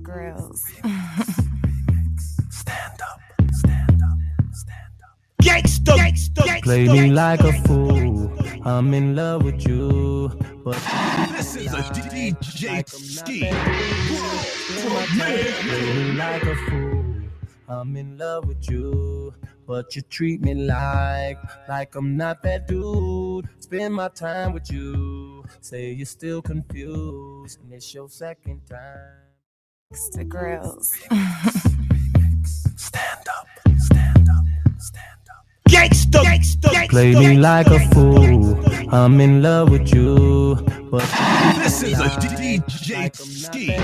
grills. Stand up, stand up, stand up. Gangsta, play me like a fool. I'm in love with you, but this is a DJ Ski. play me like a fool. I'm in love with you, but you treat me like I'm not that dude. Spend my time with you, say you're still confused, and it's your second time. The grills. Stand up, stand up, stand up. Gangsta, play me like a fool. I'm in love with you, but this is a DJ Ski.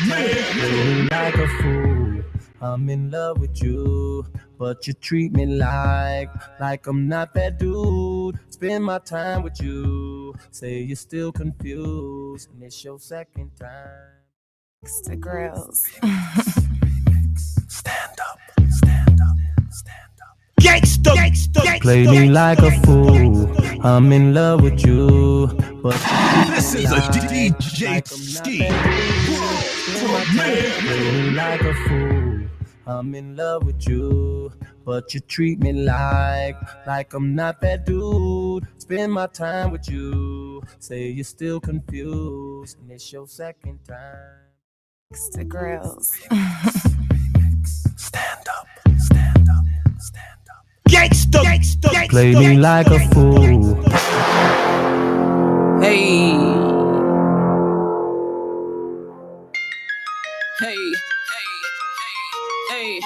play me like a fool. I'm in love with you, but you treat me like I'm not that dude. Spend my time with you, say you're still confused, and it's your second time. The grills. Stand up, stand up, stand up. Gangsta, play me like a fool. I'm in love with you, but this is a DJ Ski. play me like a fool. I'm in love with you, but you treat me like I'm not that dude. Spend my time with you, say you're still confused, and it's your second time. The grills. Stand up, stand up, stand up. Gangsta, play me like a fool. Hey. Hey. Hey.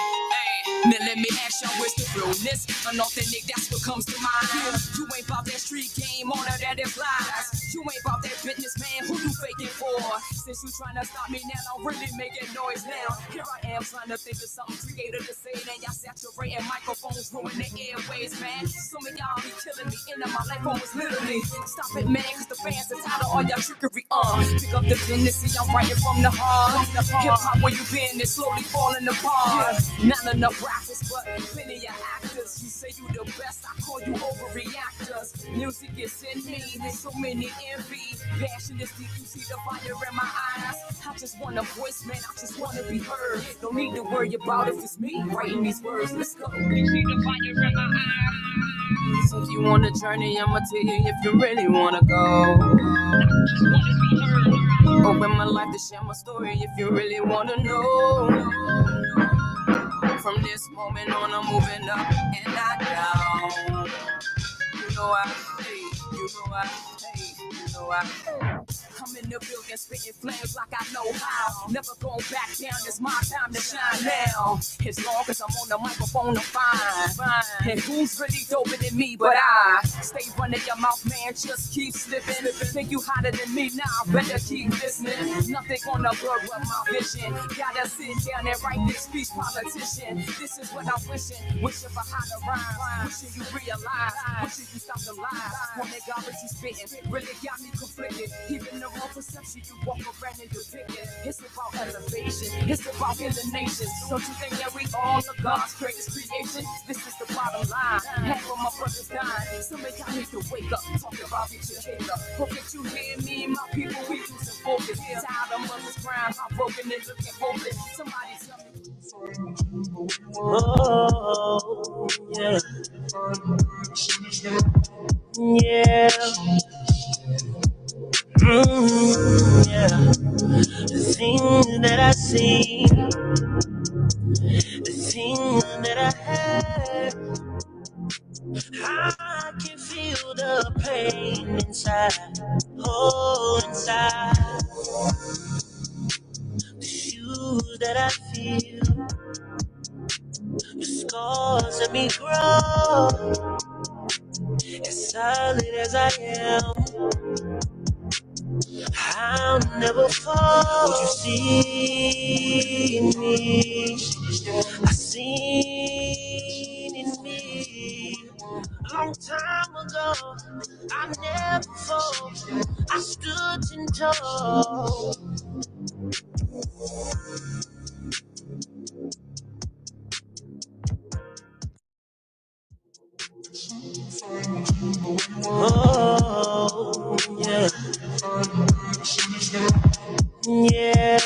Now let me ask y'all, where's the realness? Unauthentic, that's what comes to mind. You ain't about that street game, all of that is lies. You ain't about that business, man, who you faking for? Since you trying to stop me now, I'm really making noise now. Here I am trying to think of something creative to say, and y'all saturating microphones, ruin the airways, man. Some of y'all be killing me, into my life almost literally. Stop it, man, cause the fans are tired of all y'all trickery. Pick up the pen and see I'm writing from the heart. Hip-hop, where you been, is slowly falling apart. Not enough rappers, but plenty of actors. You say you the best, I call you overreactors. Music is in me, so many envy. Passion is deep, you see the fire in my eyes. I just want a voice, man, I just want to be heard. Don't need to worry about if it's me writing these words. Let's go. You see the fire in my eyes. So if you want a journey, I'ma tell you if you really want to go. Just want to be heard. Open my life to share my story if you really want to know. From this moment on, I'm moving up and not down. You know I, hey, you know I, hey, you know I. I'm in the building, spitting flames like I know how. Never going back down, it's my time to shine now. As long as I'm on the microphone, I'm fine. And who's really doper than me but I? Stay running your mouth, man, just keep slipping. Think you hotter than me now, better keep listening. Nothing gonna blur up my vision. Gotta sit down and write this piece, politician. This is what I'm wishing for how to rhyme. Wishing you realize, wishing you stop the lies. When they garbage you spitting, really got me conflicted. Even the wrong perception, you walk around and depict it. It's about elevation, it's about healing nations. Don't you think that we all are God's greatest creation? This is the bottom line. Half of my brothers dying. Some of y'all need to wake up, talk about get your head up. Hope that you hear me, my people, we losing focus. Tired of mothers crying, heartbroken and looking hopeless. Somebody tell me. Oh, yeah. Yeah. Yeah. The things that I see, the things that I have, I can feel the pain inside, oh, inside. The shoes that I feel, the scars that me grow, as solid as I am, I'll never fall. What you see in me, I seen in me. A long time ago, I never fall. I stood 10 tall. Oh, yeah. Yeah.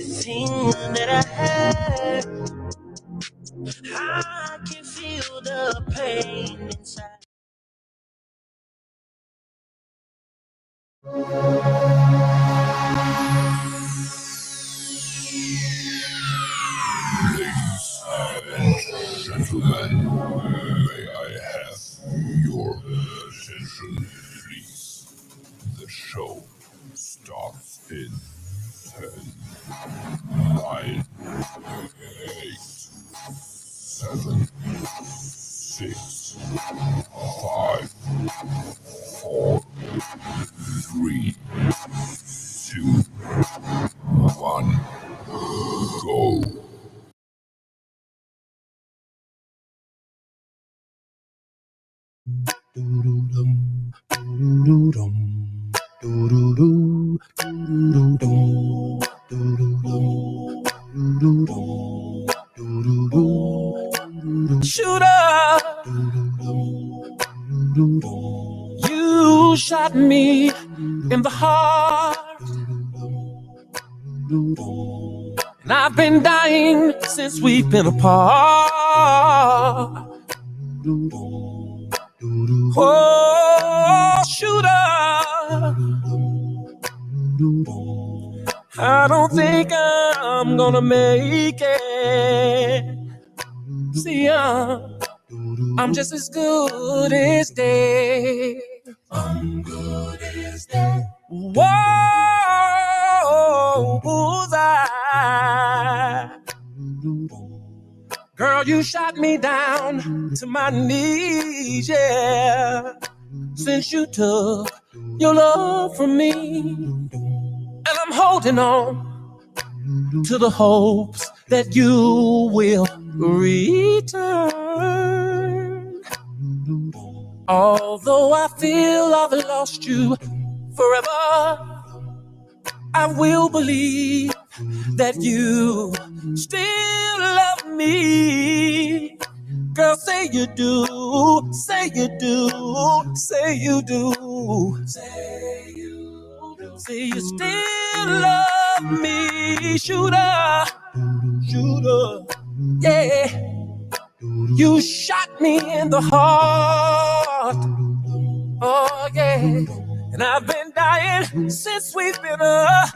everything that I had. I can feel the pain inside. Gentlemen, may I have your attention, please? The show starts in 10, 9, 8, 7, 6, 5, 4, 3, 2, 1, go. Shooter, you shot me in the heart, and I've been dying since we've been apart. Oh, shooter, I don't think I'm gonna make it. See, I'm just as good as dead. I'm good as dead. Whoa, bullseye. Girl, you shot me down to my knees, yeah. Since you took your love from me, and I'm holding on to the hopes that you will return. Although I feel I've lost you forever, I will believe that you still love me. Girl, say you do, say you do, say you do, say you do. Say you still love me, shooter, shooter, yeah. You shot me in the heart, oh yeah. And I've been dying since we've been apart.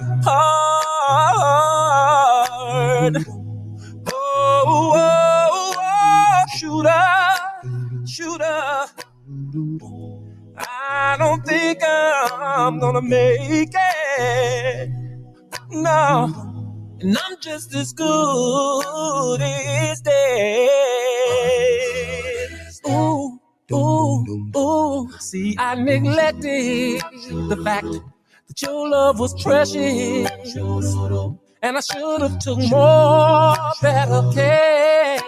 Oh, oh, oh, shooter, shooter. I don't think I'm gonna make it. No, and I'm just as good as dead. Ooh, ooh, ooh. See, I neglected the fact that your love was precious, and I should have took more better care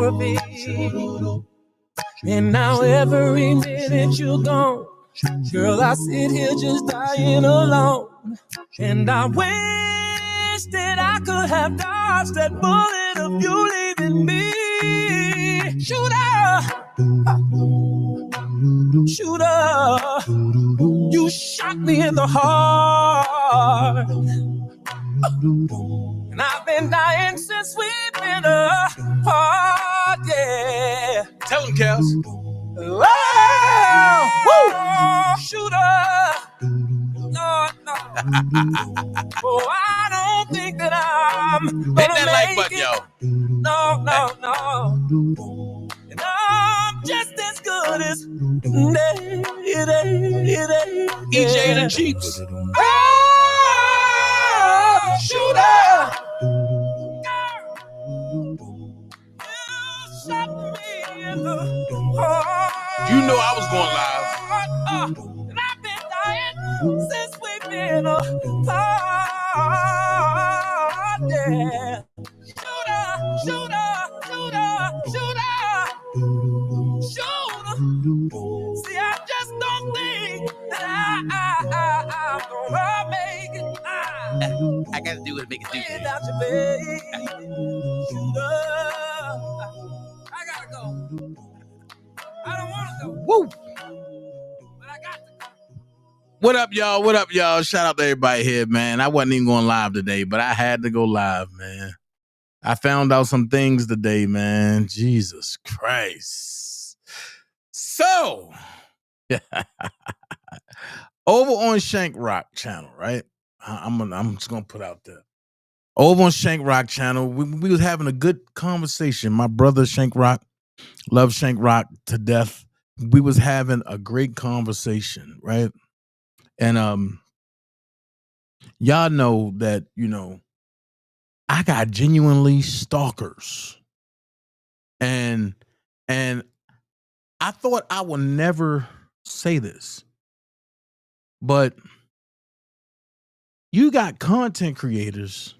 of it. And now every minute you're gone, girl, I sit here just dying alone. And I wish that I could have dodged that bullet of you leaving me. Shooter, shooter, you shot me in the heart. And I've been dying since we've been apart, yeah. Tell him, Kels. Oh, woo, shooter. No, no. Oh, I don't think that I'm Hit gonna that like make button, it. yo. No, no, no. And I'm just as good as EJ and the Chiefs. Oh, shooter. You shot me in the heart. You know I was going live. And I've been dying since we've been apart. Yeah. Shooter, shooter, shooter, shooter, shooter. See, I just don't think that I'm gonna make it. I gotta do what make it do. Without you, baby. Shooter. I gotta go. I don't wanna go. Woo! But I got to go. What up, y'all? What up, y'all? Shout out to everybody here, man. I wasn't even going live today, but I had to go live, man. I found out some things today, man. Jesus Christ. So, over on Shank Rock channel, right? I'm just gonna put out there. Over on Shank Rock channel, we was having a good conversation. My brother Shank Rock, love Shank Rock to death. We was having a great conversation, right? And y'all know that, I got genuinely stalkers. And I thought I would never say this, but you got content creators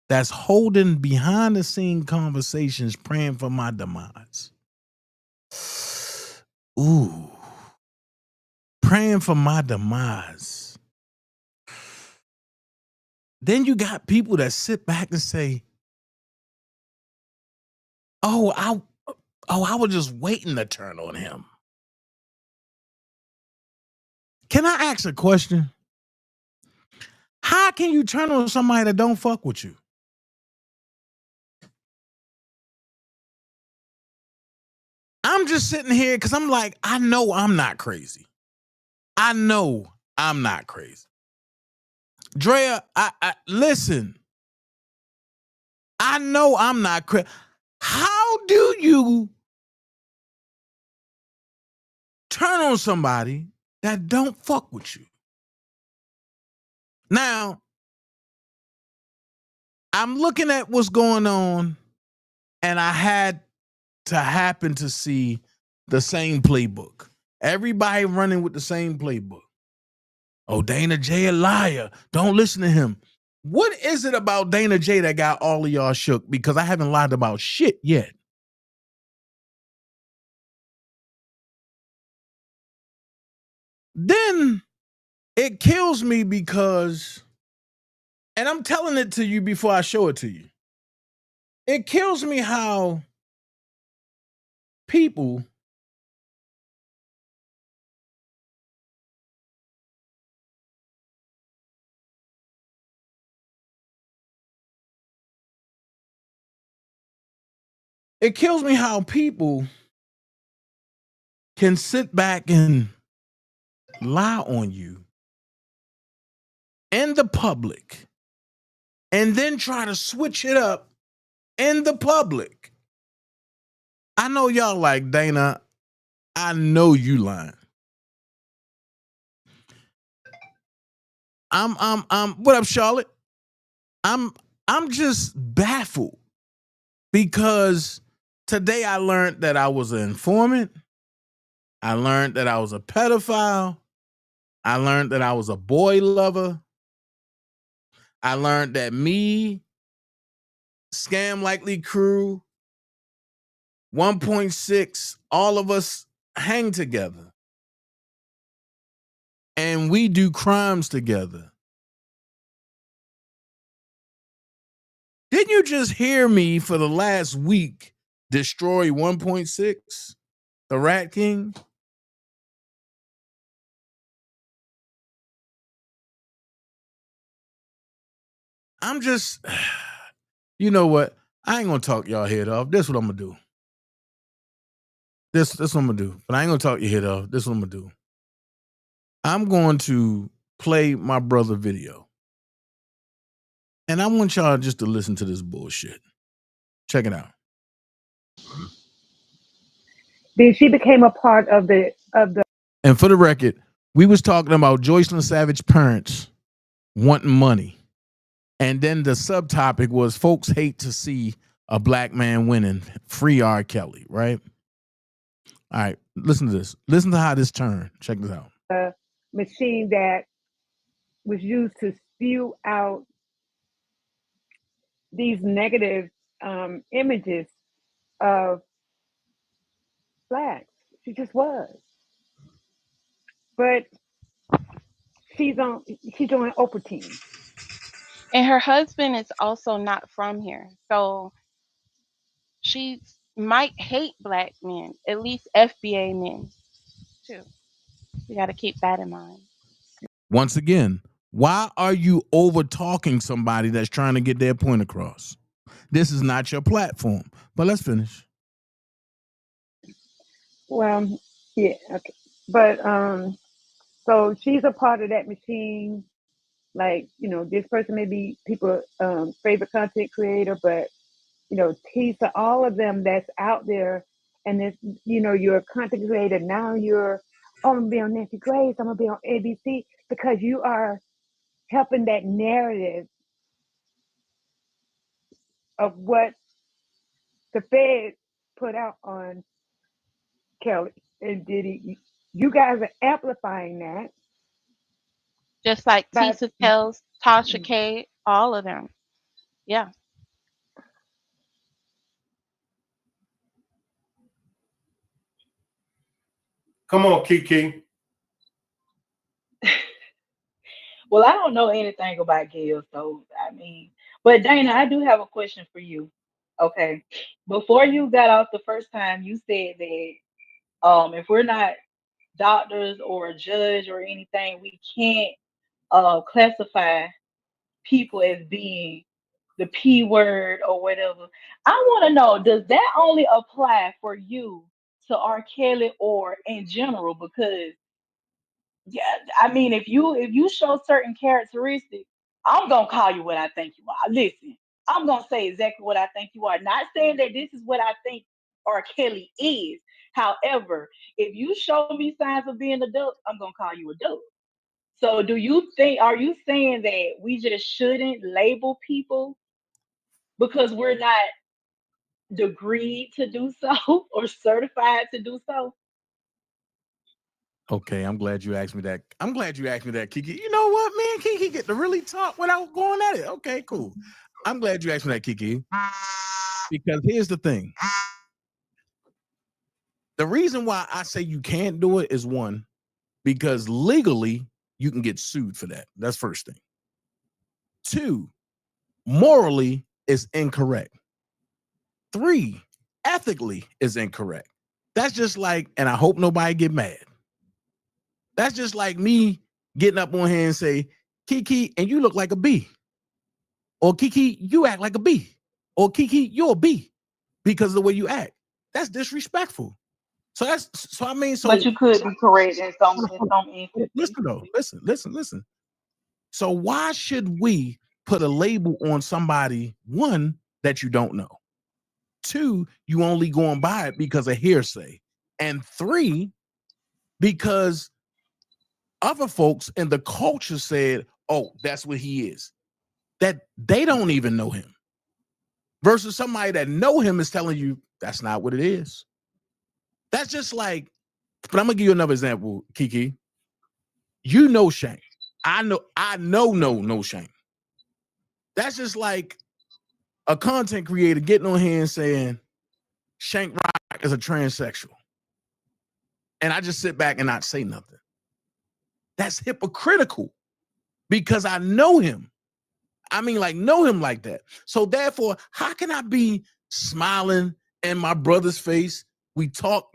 that's holding behind the scene conversations praying for my demise. Ooh. Praying for my demise. Then you got people that sit back and say, I was just waiting to turn on him. Can I ask a question? How can you turn on somebody that don't fuck with you? I'm just sitting here because I'm like, I know I'm not crazy. I know I'm not crazy. Drea, I listen. I know I'm not crazy. How do you turn on somebody that don't fuck with you? Now, I'm looking at what's going on, and I had to happen to see the same playbook. Everybody running with the same playbook. Oh, Dana J a liar. Don't listen to him. What is it about Dana J that got all of y'all shook? Because I haven't lied about shit yet. Then it kills me because, and I'm telling it to you before I show it to you. It kills me how people can sit back and lie on you in the public and then try to switch it up in the public. I know y'all like, Dana, I know you lying. What up, Charlotte? I'm just baffled because today I learned that I was an informant. I learned that I was a pedophile. I learned that I was a boy lover. I learned that me, Scam Likely Crew, 1.6, all of us hang together. And we do crimes together. Didn't you just hear me for the last week destroy 1.6, the Rat King? I'm just, you know what? I ain't gonna talk y'all head off. This is what I'm gonna do. This what I'm gonna do. But I ain't gonna talk your head off. This is what I'm gonna do. I'm going to play my brother video. And I want y'all just to listen to this bullshit. Check it out. Then she became a part of the. And for the record, we was talking about Joycelyn Savage parents wanting money. And then the subtopic was folks hate to see a black man winning. Free R. Kelly, right? All right, listen to this. Listen to how this turned. Check this out. A machine that was used to spew out these negative images of blacks. She just was. But she's on Oprah team. And her husband is also not from here. So she might hate black men, at least FBA men, too. We got to keep that in mind. Once again, why are you over talking somebody that's trying to get their point across? This is not your platform. But let's finish. Well, yeah, okay. But so she's a part of that machine. Like, this person may be people favorite content creator, but Tisa, all of them that's out there, and this, you're a content creator now. I'm gonna be on Nancy Grace. I'm gonna be on ABC because you are helping that narrative of what the Fed put out on Kelly and Diddy. You guys are amplifying that, Just like but Tisa tells Tasha K, all of them. Yeah. Come on, Kiki. Well, I don't know anything about Gail, so I mean, but Dana, I do have a question for you. Okay, before you got off the first time, you said that if we're not doctors or a judge or anything, we can't classify people as being the P word or whatever. I want to know, does that only apply for you to R. Kelly or in general? Because yeah, I mean, if you show certain characteristics, I'm gonna call you what I think you are. Listen, I'm gonna say exactly what I think you are. Not saying that this is what I think R. Kelly is. However, if you show me signs of being a duck, I'm gonna call you a duck. So, are you saying that we just shouldn't label people because we're not degreed to do so or certified to do so? Okay, I'm glad you asked me that. I'm glad you asked me that, Kiki. You know what, man? Kiki get to really talk without going at it. Okay, cool. I'm glad you asked me that, Kiki. Because here's the thing. The reason why I say you can't do it is one, because legally you can get sued for that. That's first thing. Two, morally is incorrect. Three, ethically is incorrect. That's just like, and I hope nobody get mad. That's just like me getting up on here and say, Kiki, and you look like a B. Or Kiki, you act like a B. Or Kiki, you're a B because of the way you act. That's disrespectful. So I mean, But so you could be correct in some instances. listen though, listen. So why should we put a label on somebody, one, that you don't know? Two, you only going by it because of hearsay. And three, because other folks in the culture said, oh, that's what he is. That they don't even know him. Versus somebody that know him is telling you that's not what it is. That's just like, but I'm gonna give you another example, Kiki. You know Shank. I know Shank. That's just like a content creator getting on here and saying Shank Rock is a transsexual. And I just sit back and not say nothing. That's hypocritical because I know him. I mean, like, know him like that. So therefore, how can I be smiling in my brother's face? We talk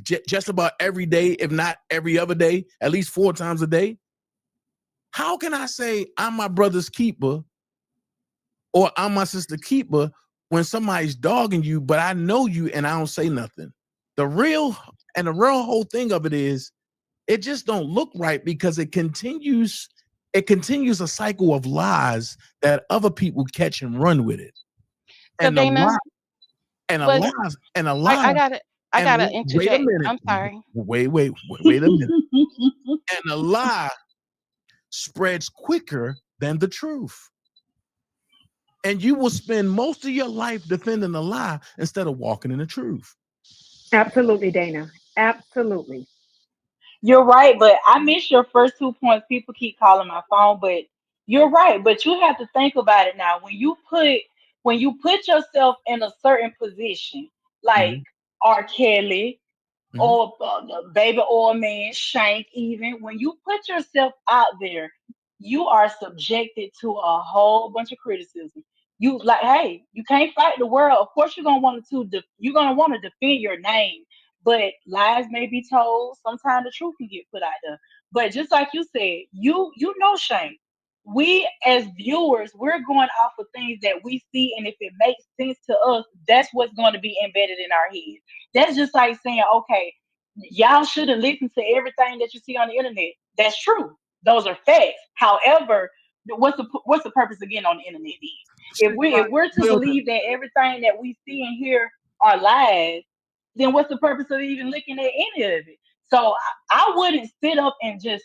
just about every day, if not every other day, at least 4 times a day. How can I say I'm my brother's keeper or I'm my sister keeper when somebody's dogging you, but I know you and I don't say nothing? The real whole thing of it is it just don't look right because it continues a cycle of lies that other people catch and run with it. So And a Dana lie and a was lie and a I, lie I gotta I and gotta wait a interject. minute. I'm sorry. Wait a minute. And a lie spreads quicker than the truth. And you will spend most of your life defending a lie instead of walking in the truth. absolutely, Dana. Absolutely. You're right, but I missed your first 2 points. People keep calling my phone, but you're right. But you have to think about it now. When you put yourself in a certain position, like Mhm, R. Kelly, mhm. or the baby oil man, Shank, even when you put yourself out there, you are subjected to a whole bunch of criticism. You like, hey, you can't fight the world. Of course, you're gonna want to defend your name, but lies may be told. Sometimes the truth can get put out there. But just like you said, you know, Shank, we as viewers, we're going off of things that we see, and if it makes sense to us, that's what's going to be embedded in our heads. That's just like saying, okay, y'all shouldn't listen to everything that you see on the internet. That's true. Those are facts. However, what's the purpose of getting on the internet then? If Shank we Rock if we're to building. believe that everything that we see and hear are lies, then what's the purpose of even looking at any of it? So I wouldn't sit up and just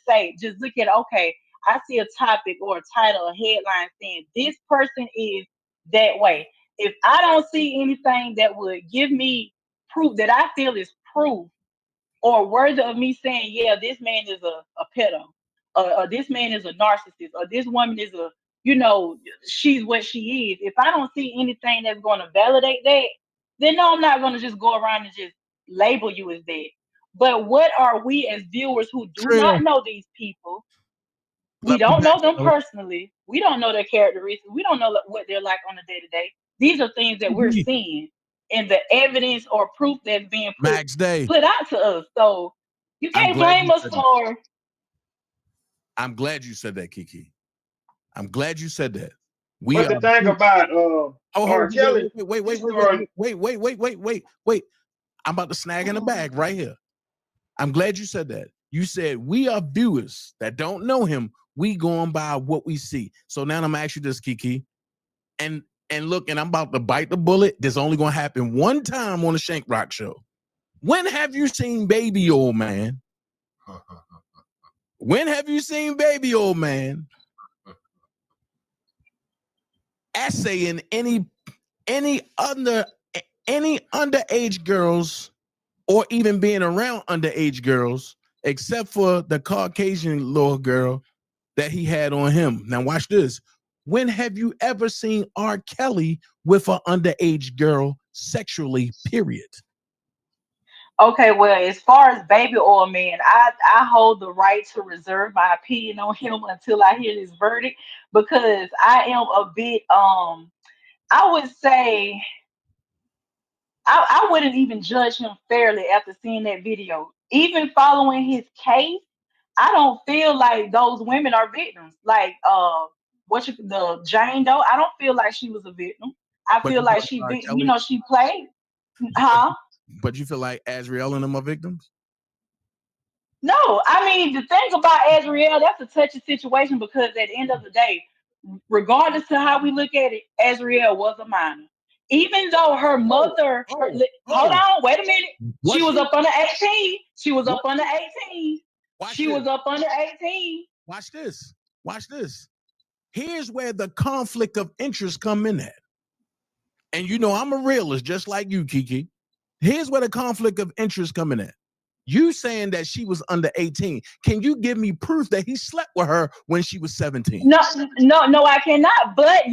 look at, okay, I see a topic or a title, a headline saying this person is that way. If I don't see anything that would give me proof that I feel is proof or worthy of me saying, yeah, this man is a pedo, or this man is a narcissist, or this woman is she's what she is. If I don't see anything that's going to validate that, then no, I'm not going to just go around and just label you as that. But what are we as viewers who do Trill, not know these people? We love you don't back, know them Charlotte. personally. We don't know their characteristics. We don't know what they're like on a day to day. These are things that we're seeing in the evidence or proof that's being Max Day. put out to us. So you I'm can't glad blame you us said that. for. I'm glad you said that, Kiki. I'm glad you said that. We But are. the thing about R. Kelly, Wait, his story. wait. I'm about to snag in the bag right here. I'm glad you said that. You said we are viewers that don't know him. We going by what we see. So now I'm gonna ask you this, Kiki. And look, and I'm about to bite the bullet. This only gonna happen one time on the Shank Rock show. When have you seen Baby Old Man? When have you seen Baby Old Man essaying any underage girls or even being around underage girls, except for the Caucasian little girl that he had on him? Now watch this. When have you ever seen R. Kelly with an underage girl sexually, period? Okay, well, as far as baby oil man, I hold the right to reserve my opinion on him until I hear his verdict because I am a bit I would say I wouldn't even judge him fairly after seeing that video. Even following his case, I don't feel like those women are victims. Like the Jane Doe, I don't feel like she was a victim. I But feel you feel like like R. Kelly, she played, but, huh? but you feel like Azriel and them are victims? No, I mean the thing about Azriel, that's a touchy situation because at the end of the day, regardless to how we look at it, Azriel was a minor. Even though her Oh, mother, oh, hold oh. on, wait a minute. She Was was she? up under 18. She was up Was under she? 18. Watch She this. was up under 18. Watch this. Watch this. Here's where the conflict of interest come in at. And you know, I'm a realist, just like you, Kiki. Here's where the conflict of interest coming at. You saying that she was under 18. Can you give me proof that he slept with her when she was 17? No, no, I cannot. But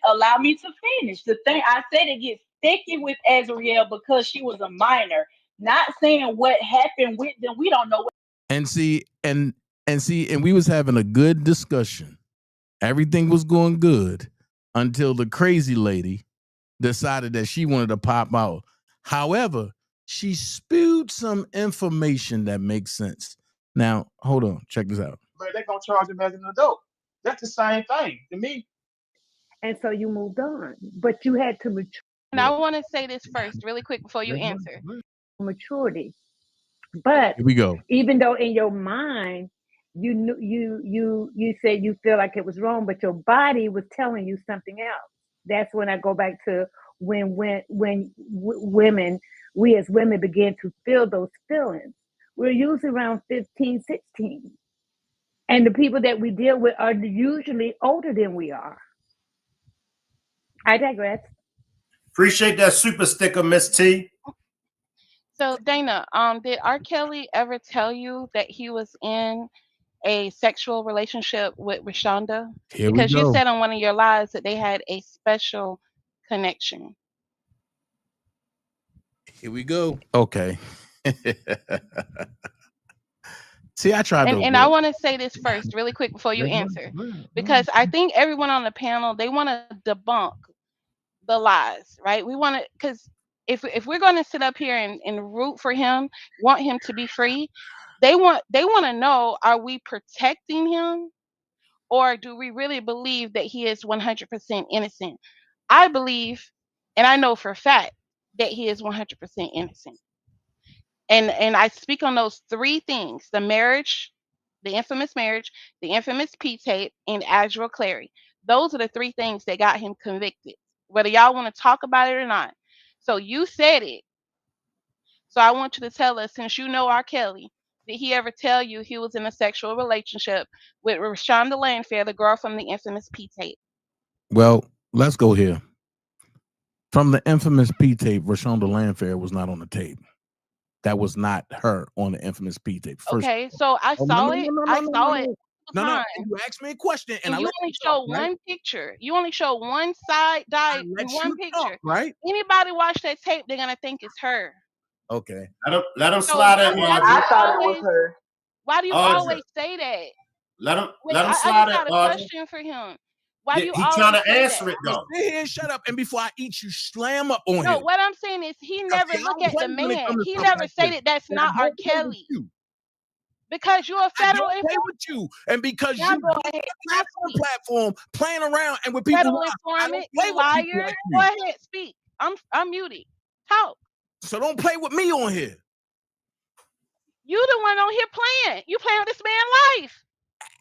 allow me to finish. The thing I said it gets sticky with Azriel because she was a minor. Not saying what happened with them. We don't know. And see, and we was having a good discussion. Everything was going good until the crazy lady decided that she wanted to pop out. However, she spewed some information that makes sense. Now, hold on, check this out. But they're gonna charge him as an adult. That's the same thing to me. And so you moved on, but you had to And I want to say this first, really quick, before you answer. maturity. But Here we go. even though in your mind you knew you said you feel like it was wrong, but your body was telling you something else. That's when I go back to women, we as women begin to feel those feelings. We're usually around 15, 16. And the people that we deal with are usually older than we are. I digress. Appreciate that super sticker, Miss T. So Dana, did R. Kelly ever tell you that he was in a sexual relationship with Rashonda? Here we Because you go. said on one of your lives that they had a special connection. Here we go. Okay. See, I tried to And I avoid. want to say this first, really quick, before you answer, because I think everyone on the panel, they want to debunk the lies, right? We want to, because if we're going to sit up here and root for him, want him to be free, they want to know, are we protecting him, or do we really believe that he is 100% innocent? I believe, and I know for a fact, that he is 100% innocent. And I speak on those three things: the marriage, the infamous P tape, and Azure Clary. Those are the three things that got him convicted, whether y'all want to talk about it or not. So you said it. So I want you to tell us, since you know R. Kelly, did he ever tell you he was in a sexual relationship with Rashonda Landfair, the girl from the infamous P tape? Well, let's go here. From the infamous P tape, Rashonda Landfair was not on the tape. That was not her on the infamous P tape. First, Okay, so I saw it. I saw it. no. You asked me a question, and And I you let only you show talk, right? one picture. You only show one side dive in let one you picture. talk, right? Anybody watch that tape, they're gonna think it's her. Okay. Let him So slide why, in, why do Audrey. you I thought it was always her. why do you Audrey. always say that? Let him Wait, let him I slide just in, got a Audrey. question for him. Why do you He always trying to say answer that? it though. Sit here and shut up, and before I eat you, slam up on No, him. what I'm saying is he Because, never see, I look don't at play the when it man. comes to He stuff never like say this. that that's And I not R. don't play with Kelly. you. Because you're a I federal don't play informant. with you, and because Now you go ahead. Now speak. platform playing around and with people Federal who I don't informant, play you with people liar. like Go you. ahead, speak. I'm muted. Talk. So don't play with me on here. You the one on here playing. You playing with this man's life.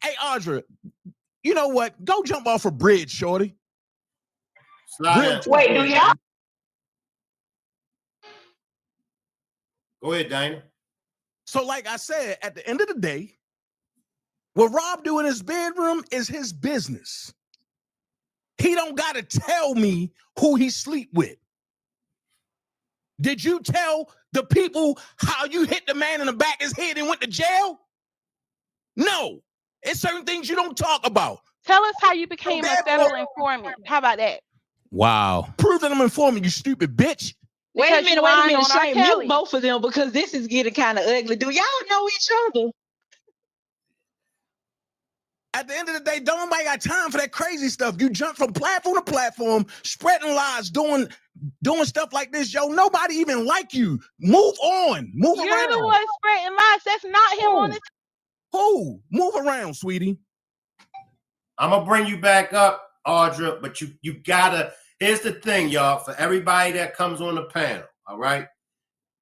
Hey, Audra, you know what? Go jump off a bridge, shorty. Slide in. Wait, do y'all? Go ahead, Dana. So, like I said, at the end of the day, what Rob do in his bedroom is his business. He don't gotta tell me who he sleep with. Did you tell the people how you hit the man in the back of his head and went to jail? No. It's certain things you don't talk about. Tell us how you became a therefore- federal informant. How about that? Wow. Prove that I'm informing, you stupid bitch. Wait a Because you minute, lying on R. Shane, Kelly. mute both of them because this is getting kind of ugly. Do y'all know each other? At the end of the day, don't nobody got time for that crazy stuff. You jump from platform to platform, spreading lies, doing stuff like this. Yo, nobody even like you. Move on. Move You're around. the one spreading lies. That's not him on the Who? Move around, sweetie. I'm gonna bring you back up, Audra, but you gotta. Here's the thing, y'all. For everybody that comes on the panel, all right.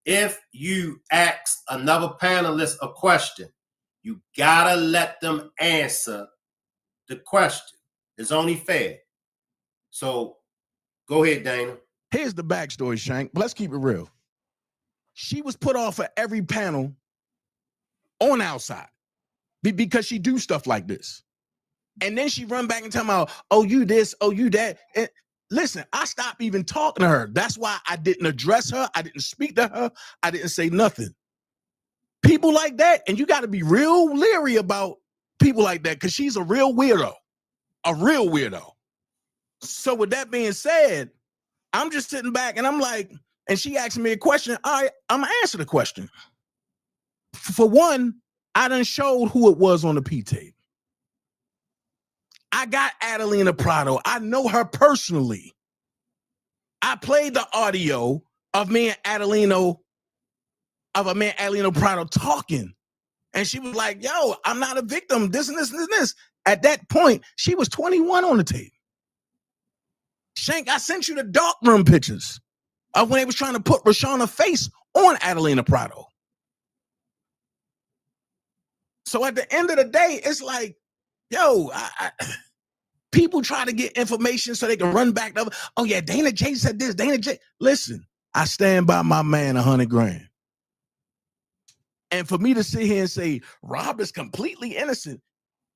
If you ask another panelist a question, you gotta let them answer the question. It's only fair. So go ahead, Dana. Here's the backstory, Shank. Let's keep it real. She was put off of every panel on outside because she do stuff like this. And then she run back and tell me, oh, you this, oh, you that. And listen, I stopped even talking to her. That's why I didn't address her. I didn't speak to her. I didn't say nothing. People like that, and you got to be real leery about people like that because she's a real weirdo. A real weirdo. So with that being said, I'm just sitting back and I'm like, and she asked me a question. All right, I'm gonna answer the question. For one, I done showed who it was on the P tape. I got Adelina Prado. I know her personally. I played the audio of me and Adelino Prado talking. And she was like, yo, I'm not a victim. This and this and this. At that point, she was 21 on the tape. Shank, I sent you the dark room pictures of when they was trying to put Rashonda's face on Adelina Prado. So at the end of the day, it's like, yo, people try to get information so they can run back to, oh yeah, Dana J said this, Dana J. Listen, I stand by my man 100 grand. And for me to sit here and say, Rob is completely innocent,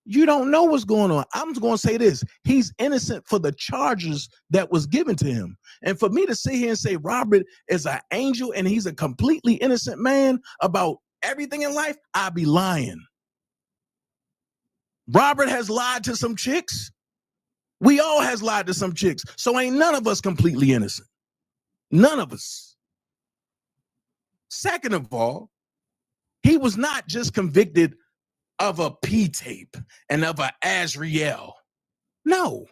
you don't know what's going on. I'm going to say this. He's innocent for the charges that was given to him. And for me to sit here and say Robert is an angel and he's a completely innocent man about everything in life, I'd be lying. Robert has lied to some chicks. We all has lied to some chicks. So ain't none of us completely innocent. None of us. Second of all, he was not just convicted of a P tape and of a Azriel. No.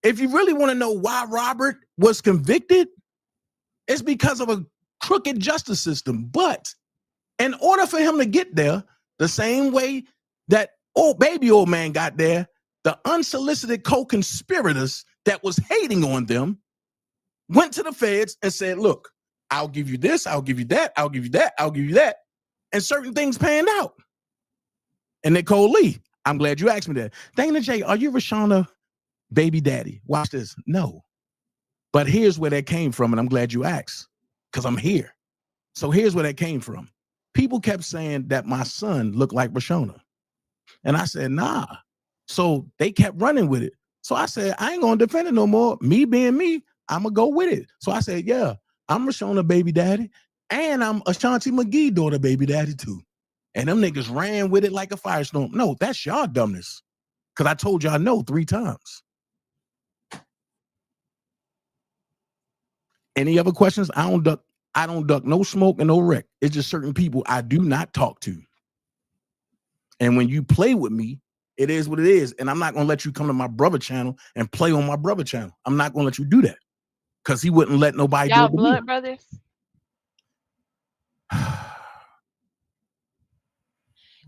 If you really want to know why Robert was convicted, it's because of a crooked justice system. But In order for him to get there, the same way that old man got there, the unsolicited co-conspirators that was hating on them went to the feds and said, look, I'll give you this, I'll give you that, I'll give you that, I'll give you that. And certain things panned out. And Nicole Lee, I'm glad you asked me that. Dana J, are you Rashana baby daddy? Watch this. No. But here's where that came from, and I'm glad you asked, because I'm here. So here's where that came from. People kept saying that my son looked like Rashona. And I said, nah. So they kept running with it. So I said, I ain't gonna defend it no more. Me being me, I'm gonna go with it. So I said, yeah, I'm Rashona baby daddy, and I'm Ashanti McGee daughter baby daddy too. And them niggas ran with it like a firestorm. No, that's y'all dumbness. Because I told y'all no 3 times. Any other questions? I don't duck no smoke and no wreck. It's just certain people I do not talk to. And when you play with me, it is what it is. And I'm not going to let you come to my brother channel and play on my brother channel. I'm not going to let you do that because he wouldn't let nobody do Y'all it to blood me. brothers?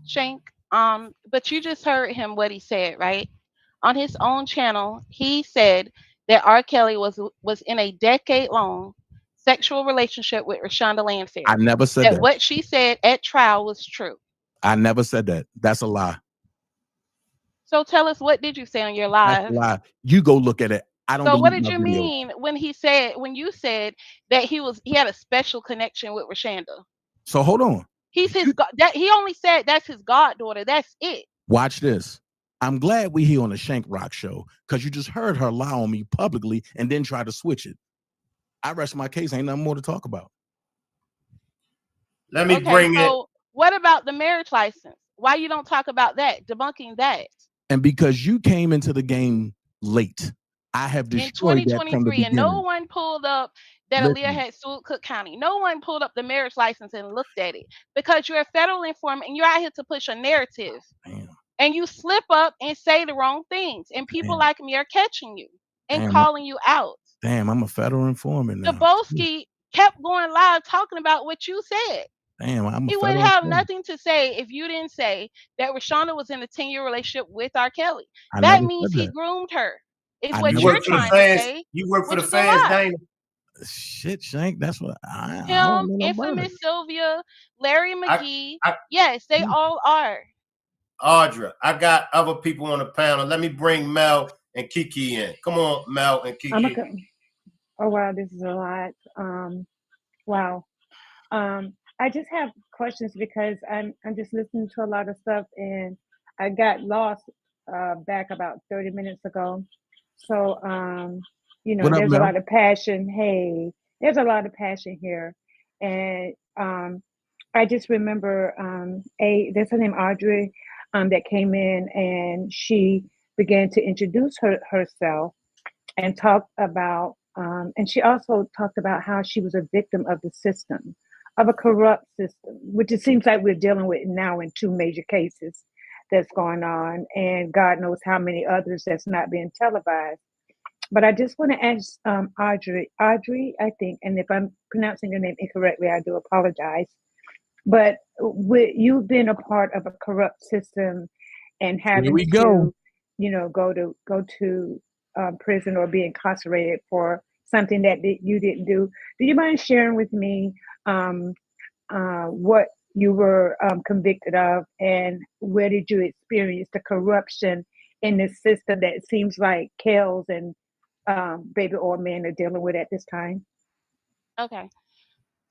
Shank, but you just heard him what he said, right? On his own channel, he said that R. Kelly was in a decade-long sexual relationship with Rashonda Landfair. I never said That that. what she said at trial was true. I never said that. That's a lie. So tell us, what did you say on your That's live? a lie. You go look at it. I don't So what believe did my you videos. mean when you said that he had a special connection with Rashonda? So hold on. He's his god. That he only said that's his goddaughter. That's it. Watch this. I'm glad we here on the Shank Rock show because you just heard her lie on me publicly and then try to switch it. I rest my case. Ain't nothing more to talk about. Let me bring it. So what about the marriage license? Why you don't talk about that? Debunking that. And because you came into the game late, I have In destroyed that from the 2023, and no beginning. one pulled up that Aaliyah Listen, had sued Cook County. No one pulled up the marriage license and looked at it because you're a federal informant and you're out here to push a narrative. damn, And you slip up and say the wrong things, and people damn, like me are catching you and damn, calling you out. damn, I'm a federal informant now. Daboski kept going live talking about what you said. Damn, I'm a He wouldn't federal have informant. nothing to say if you didn't say that Rashonda was in a 10-year relationship with R. Kelly. I That never means said he that. groomed her, is I what You never you're work for said the that. trying to fans. say, You work for which the is a fans, lie. Dana. Shit, Shank, that's what I don't Him, know no better. Infamous Sylvia, Larry I, McGee, I, yes, they all are. Audra, I got other people on the panel. Let me bring Mel and Kiki in. Come on, Mel and Kiki. Oh wow, this is a lot. Wow. I just have questions because I'm just listening to a lot of stuff and I got lost back about 30 minutes ago. So What up, there's a Mel? lot of passion. Hey, there's a lot of passion here. And I just remember there's her name Audrey that came in and she began to introduce herself and talked about, and she also talked about how she was a victim of the system, of a corrupt system, which it seems like we're dealing with now in 2 major cases that's going on, and God knows how many others that's not being televised. But I just want to ask Audrey, I think, and if I'm pronouncing your name incorrectly, I do apologize. But you've been a part of a corrupt system and Here having we go. to, go to prison or be incarcerated for something that you didn't do. Do you mind sharing with me what you were convicted of and where did you experience the corruption in the system that it seems like Kels and Baby Oil Men are dealing with at this time? Okay.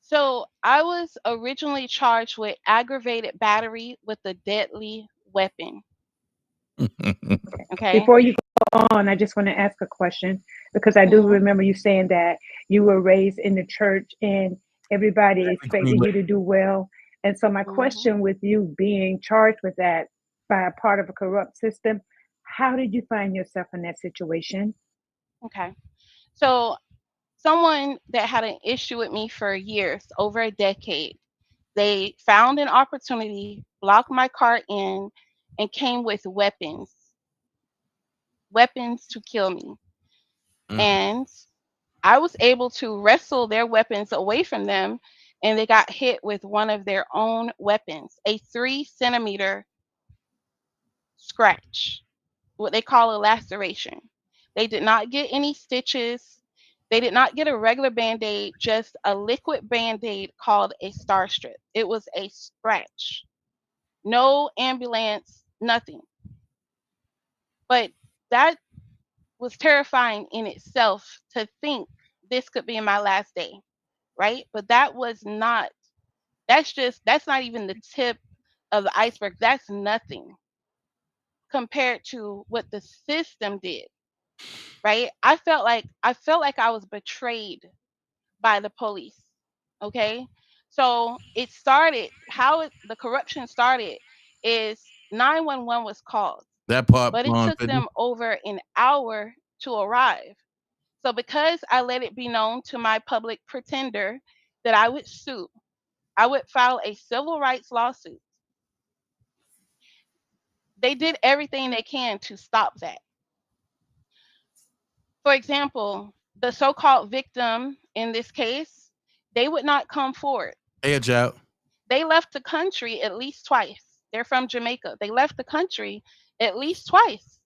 So I was originally charged with aggravated battery with a deadly weapon. Okay. Before you go on, I just want to ask a question because I do hmm remember you saying that you were raised in the church and everybody expected you to do well. And so my hmm question with you being charged with that by a part of a corrupt system, how did you find yourself in that situation? Okay. So someone that had an issue with me for years, over a decade, they found an opportunity, blocked my car in, and came with weapons to kill me. And I was able to wrestle their weapons away from them and they got hit with one of their own weapons, a 3 centimeter scratch, what they call a laceration. They did not get any stitches. They did not get a regular band aid, just a liquid band aid called a star strip. It was a scratch. No ambulance, nothing. But that was terrifying in itself to think this could be my last day, right? But that was not, that's not even the tip of the iceberg. That's nothing compared to what the system did, right? I felt like I was betrayed by the police. Okay? So it started the corruption started is 911 was called, That part, but it took them over an hour to arrive. So because I let it be known to my public pretender that I would sue, I would file a civil rights lawsuit. They did everything they can to stop that. For example, the so-called victim in this case, they would not come forward. Edge out. They left the country at least twice. They're from Jamaica. They left the country at least twice.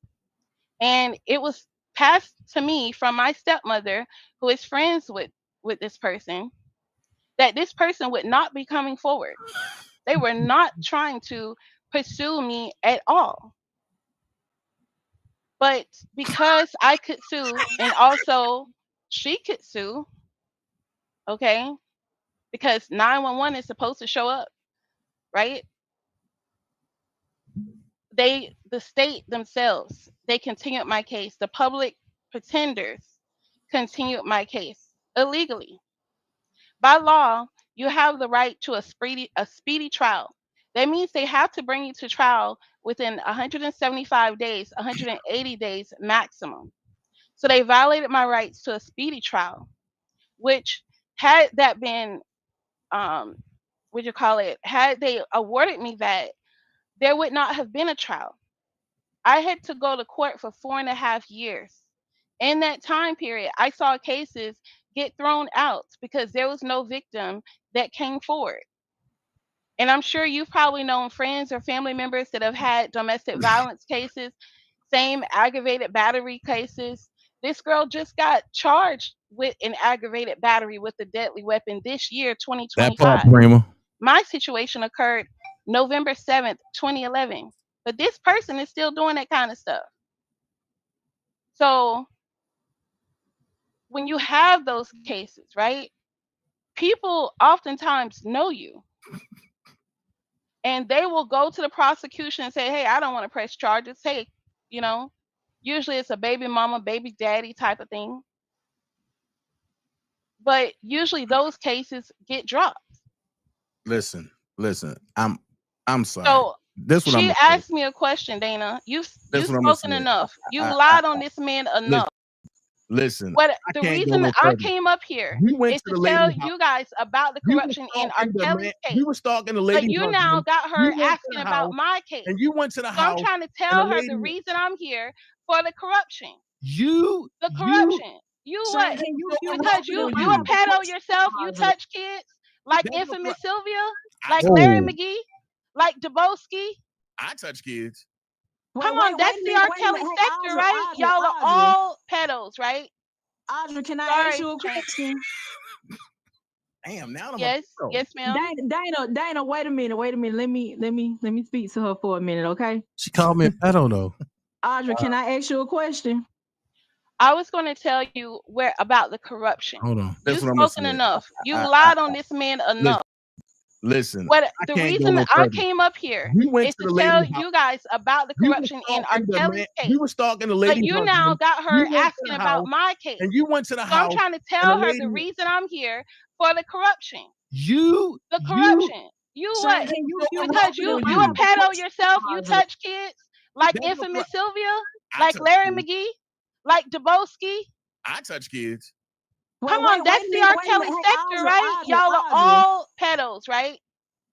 And it was passed to me from my stepmother, who is friends with this person, that this person would not be coming forward. They were not trying to pursue me at all. But because I could sue and also she could sue, okay? Because 911 is supposed to show up, right? The state themselves, they continued my case. The public pretenders continued my case illegally. By law, you have the right to a speedy trial. That means they have to bring you to trial within 175 days, 180 days maximum. So they violated my rights to a speedy trial, which had that been, what you call it, had they awarded me that, there would not have been a trial. I had to go to court for 4.5 years. In that time period, I saw cases get thrown out because there was no victim that came forward. And I'm sure you've probably known friends or family members that have had domestic violence cases, same aggravated battery cases. This girl just got charged with an aggravated battery with a deadly weapon this year, That part, 2025. Prima. My situation occurred November 7th, 2011. But this person is still doing that kind of stuff. So when you have those cases, right, people oftentimes know you and they will go to the prosecution and say, hey, I don't want to press charges. Hey, you know, usually it's a baby mama, baby daddy type of thing. But usually those cases get dropped. Listen. I'm sorry. So This what I'm she gonna say. asked me a question, Dana. You've This what I'm gonna spoken say. enough. You I- lied on this man enough. Listen. What I the can't go reason no I further. came up here You went is to to the tell lady's house. you guys about the You was corruption in R. stalking the Kelly's man. case. You were stalking the But lady's you husband. now got her You went to asking the about house, my case. and you went to the So I'm house. trying to and tell the her the lady, reason I'm here for the corruption. you, The corruption. You Shank, what? can you Because you a pedo yourself, you touch kids like That's the infamous corru- Sylvia, I like touch- Larry McGee, like Dubosky. I touch kids. Come on, that's the R. Kelly sector, right? Y'all are all pedos, right? Audrey, can I ask Sorry, you a Shank. question? Damn, now I'm Yes, a yes, ma'am. Dana, wait a minute. Let me speak to her for a minute, okay? She called me a pedo though. Audrey, can I ask you a question? I was going to tell you where about the corruption. Hold on. You've That's what I'm gonna spoken say. enough. You lied on this man enough. Listen. What I the can't go reason no I further. came up here You went is to to the tell lady's house. you guys about the You were corruption in R. stalking the Kelly's man. case. You were stalking the But lady's you husband. now got her You went to asking the about house, my case. and you went to the So I'm house. trying to and tell the her lady, the reason I'm here for the corruption. You, The corruption. You Shank, what? can you Because you a pedo yourself, you Audrey. touch kids like That's the infamous corru- Sylvia, I like touch Larry kids. McGee, like Dubosky. I touch kids. Come on, that's the R. Kelly sector, right? Y'all are all pedos, right?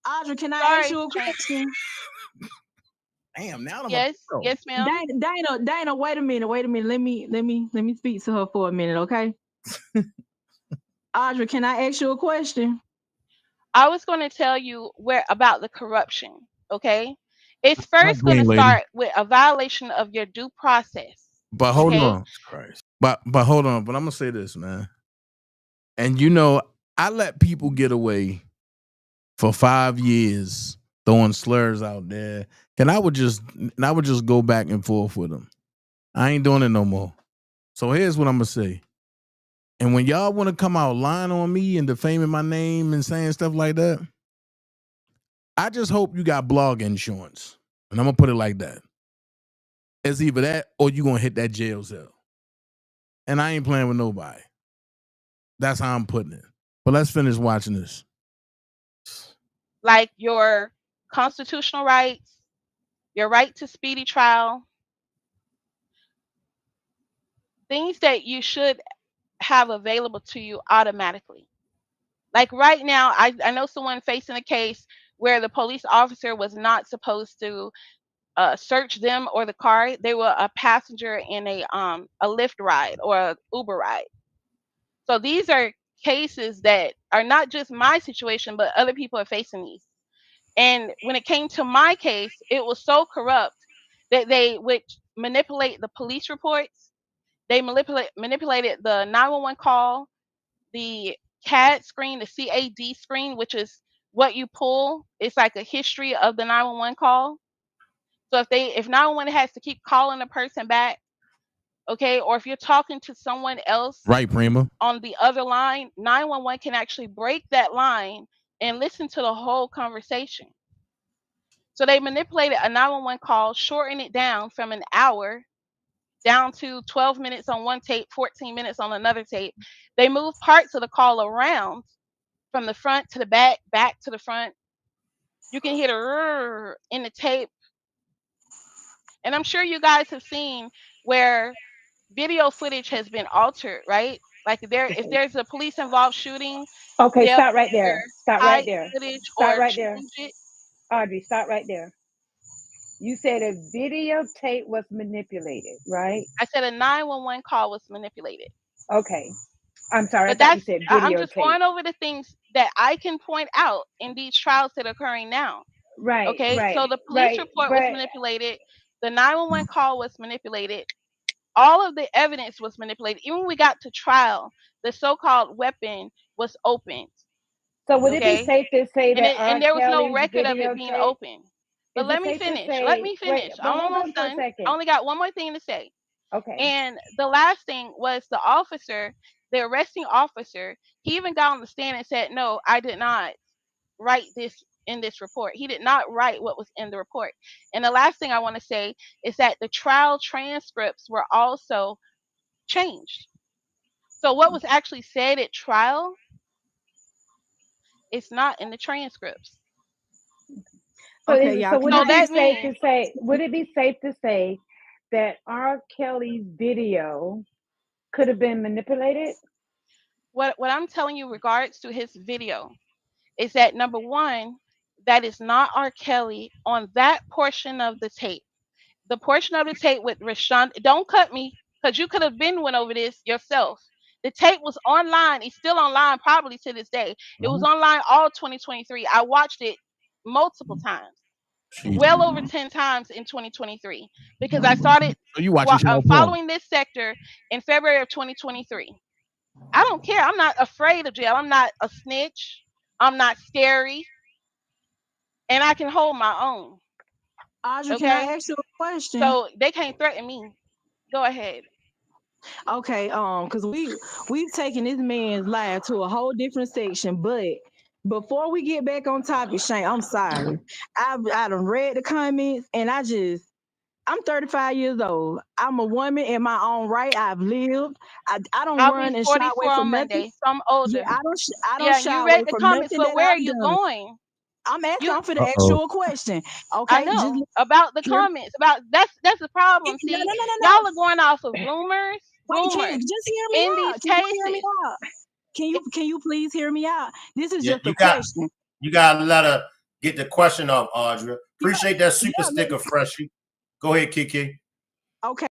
Audrey, can I ask Sorry, you a Shank. question? Damn, now I'm Yes, a pedo. yes, ma'am. Dana, wait a minute. Let me speak to her for a minute, okay? Audrey, can I ask you a question? I was going to tell you where about the corruption. Okay, it's My first going to green lady. start with a violation of your due process. But hold Okay, on. Christ. But hold on. But I'm gonna say this, man. And you know, I let people get away for 5 years throwing slurs out there, and I would just go back and forth with them. I ain't doing it no more. So here's what I'm gonna say. And when y'all want to come out lying on me and defaming my name and saying stuff like that, I just hope you got blog insurance. And I'm gonna put it like that. It's either that or you gonna hit that jail cell. And I ain't playing with nobody. That's how I'm putting it. But let's finish watching this. like your constitutional rights, your right to speedy trial, things that you should have available to you automatically. Like right now, I know someone facing a case where the police officer was not supposed to search them or the car. They were a passenger in a Lyft ride or a Uber ride. So these are cases that are not just my situation, but other people are facing these. And when it came to my case, it was so corrupt that they would manipulate the police reports. They manipulated the 911 call, the CAD screen, the CAD screen, which is what you pull. It's like a history of the 911 call. So if 911 has to keep calling a person back, okay, or if you're talking to someone else Right, Prima. on the other line, 911 can actually break that line and listen to the whole conversation. So they manipulated a 911 call, shorten it down from an hour down to 12 minutes on one tape, 14 minutes on another tape. They moved parts of the call around from the front to the back, back to the front. You can hear the rrr in the tape. And I'm sure you guys have seen where video footage has been altered, right? Like if there's a police involved shooting, Okay, they'll stop right either there. Stop right hide there. footage Stop or right there. change it. Audrey, stop right there. You said a videotape was manipulated, right? I said a 911 call was manipulated. Okay. I'm sorry. I But thought you said I'm just videotape. going over the things that I can point out in these trials that are occurring now. Right, Okay, right, so the police right. report was But manipulated, the 911 call was manipulated, all of the evidence was manipulated. Even when we got to trial, the so-called weapon was opened. so would it be Okay, safe to say and that R. there was no Kelly's record of it being videotape? open. But Is it let me safe to finish. Let say? me Wait, finish. but I'm hold almost on for a done. I second. only got one more thing to say. Okay. And the last thing was the officer, the arresting officer, he even got on the stand and said, "No, I did not write this in this report. He did not write what was in the report." And the last thing I want to say is that the trial transcripts were also changed. So what was actually said at trial is not in the transcripts. So Okay, is y'all. so would Can So it I be that ask? safe to means say? Would it be safe to say that R. Kelly's video could have been manipulated? what I'm telling you regards to his video is that number one, that is not R. Kelly on that portion of the tape. The portion of the tape with Rashawn, don't cut me, because you could have been went over this yourself. The tape was online. It's still online probably to this day. It was online all 2023. I watched it multiple times, well over 10 times in 2023, because I started So you watching child porn? following this sector in February of 2023. I don't care. I'm not afraid of jail. I'm not a snitch. I'm not scary. And I can hold my own. Audrey, can I Okay? ask you a question? So they can't threaten me. Go ahead. Okay, because we've taken this man's life to a whole different section, but before we get back on topic, Shank, I'm sorry. I done read the comments and I'm 35 years old. I'm a woman in my own right. I've lived. I don't I'll be run and shy away 44 on from nothing. Monday, so I'm Yeah, older. I don't Yeah, shy you away read the from comments, nothing but that where are I've you done. going? I'm asking. You, I'm for the Uh-oh. actual question. I Okay, just know about the hear. comments. About that's the problem. No, See, no, no, no, no. y'all are going off of rumors, Wait, can rumors just hear me in these out? Can you hear me cases. out? Can you please hear me out? This is Yeah, just a question. you got to let her get the question off, Audra. Yeah, Appreciate that super yeah. sticker, Freshie. Go ahead, Kiki. Okay.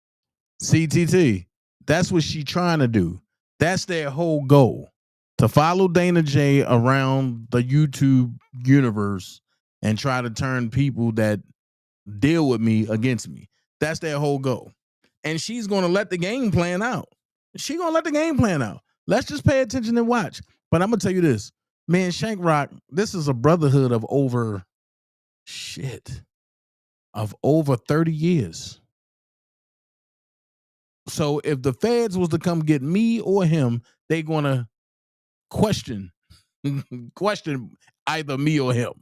CTT. That's what she trying to do. That's their whole goal. to follow Dana J around the YouTube universe and try to turn people that deal with me against me. That's their whole goal. And she's going to let the game plan out. She's going to let the game plan out. Let's just pay attention and watch. But I'm going to tell you this, man, Shank Rock, this is a brotherhood of over 30 years. So if the feds was to come get me or him, they going to question either me or him.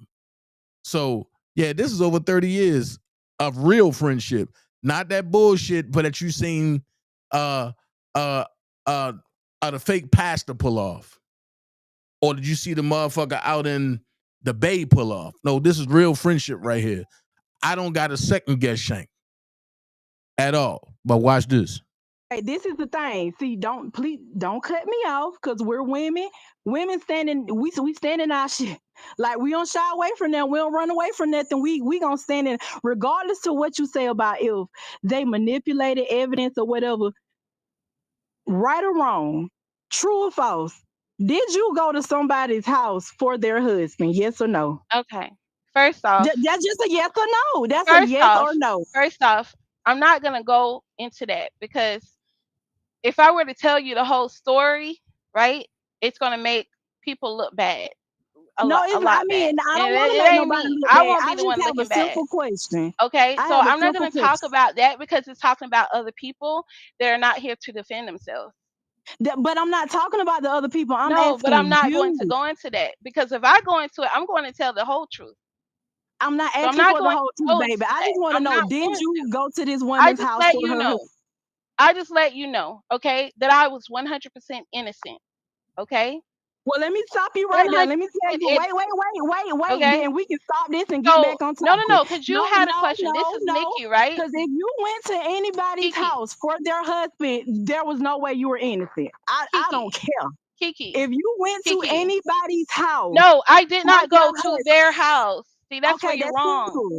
So yeah, this is over 30 years of real friendship, not that bullshit, but that you seen the fake pastor pull off, or did you see the motherfucker out in the bay pull off? No, this is real friendship right here. I don't got a second guess Shank at all. But watch this. Hey, this is the thing. See, please don't cut me off because we're women. Women standing, we stand in our shit. Like we don't shy away from them. We don't run away from nothing. We gonna stand in, regardless to what you say about if they manipulated evidence or whatever, right or wrong, true or false. Did you go to somebody's house for their husband? Yes or no? Okay. First off, that's just a yes or no. That's a yes or no. First off, I'm not gonna go into that because if I were to tell you the whole story, right, it's gonna make people look bad. A lot I bad. mean, I don't And want to it make ain't nobody me. look I bad. won't I be the just one have a looking bad. simple question. Okay, I so have a I'm not simple going to talk question. about that because it's talking about other people that are not here to defend themselves. But I'm not talking about the other people. I'm No, but asking I'm not going you. to go into that because if I go into it, I'm going to tell the whole truth. I'm not So I'm asking not for the going whole to truth, go into baby. I that. just want to I'm know, not did going you to. go to this I woman's just house let for you her know. husband? I just let you know, okay, that I was 100% innocent. Okay. Well, let me stop you right there. Let me tell you. Wait. Okay. Then we can stop this and get back on topic. No, because you had a question. This is Nikki, right? Because if you went to anybody's house for their husband, there was no way you were innocent. I don't care. Kiki. If you went to anybody's house. No, I did not go to their house. See, that's where you're wrong. Cool.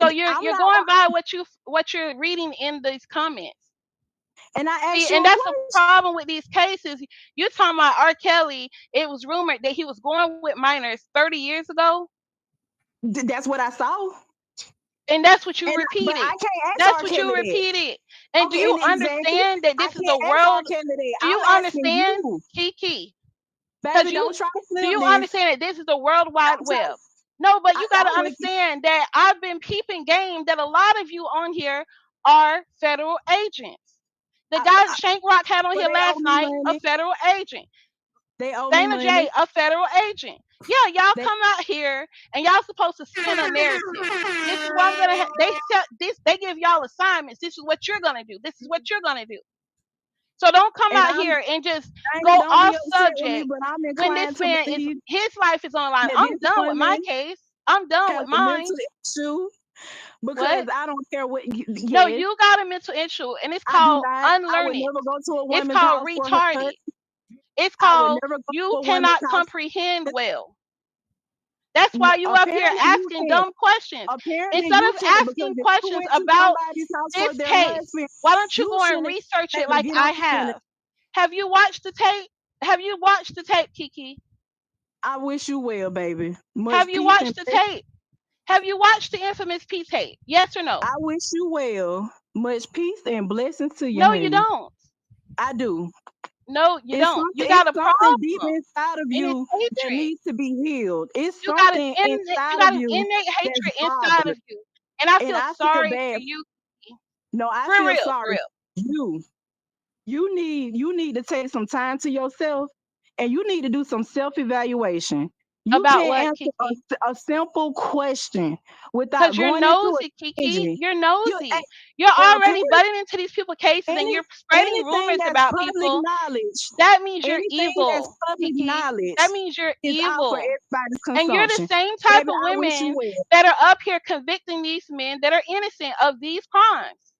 So you're going by what you're reading in these comments. And I asked See, and that's the problem with these cases. You're talking about R. Kelly. It was rumored that he was going with minors 30 years ago. That's what I saw. And that's what you repeated. But I can't ask that's R. what Kelly you repeated. And okay, do you understand that this is the world? Do you understand, Kiki? Baby, don't try to flip do you this. understand that this is the World Wide Web? No, but you got to understand that I've been peeping game that a lot of you on here are federal agents. The guy Shank Rock had on here last night, a federal agent. They owe Dana me J, money. a federal agent. Yeah, y'all come out here and y'all supposed to spin a narrative. This is what I'm gonna. They set this. They give y'all assignments. This is what you're gonna do. This is what you're gonna do. So don't come out here and just go off subject when this man is his life is on the line. I'm done with my case. I'm done with mine. Because I don't care what. No, you got a mental issue, and it's called unlearning. I would never go to a woman's it's called house retarded. It's called you cannot comprehend well. That's why you up here asking dumb questions. Instead of asking questions about this case, why don't you go and research it like I have? Have you watched the tape? Have you watched the tape, Kiki? I wish you well, baby. Have you watched the tape? Have you watched the infamous P tape? Yes or no? I wish you well. Much peace and blessings to you. No, you don't. I do. No, you don't. You got a problem deep inside of you that needs to be healed. It's you something inside of you. You got an innate hatred inside of you, and I feel sorry for you. No, I feel sorry for you. You need to take some time to yourself, and you need to do some self-evaluation. You about can't what, answer a simple question without going nosy, into Kiki. You're nosy. You're already butting into these people's cases, and you're spreading rumors about people. That means you're evil, Kiki. That means you're evil. And you're the same type of women that are up here convicting these men that are innocent of these crimes.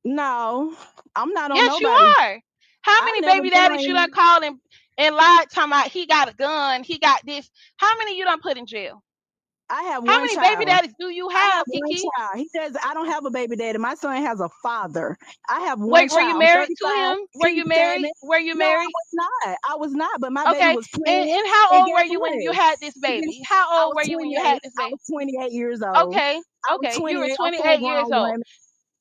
No, I'm not on yes, nobody. You are. How many baby daddies you done called and lied talking about he got a gun, he got this? How many you done put in jail? I have How one many child. baby daddies do you I have, have one Kiki? child. He says I don't have a baby daddy. My son has a father. I have one Wait, were you child. I'm married to 35. him? Were you He's 7. married? Were you No, I married? was not. I was not. But my baby Okay. was And playing. and how And old were guess you when you what? had this Guess- baby? How I old was were you when you had 28. this I baby? was 28 years old. Okay. I was Okay. You were 28, a full 28 years grown old. woman,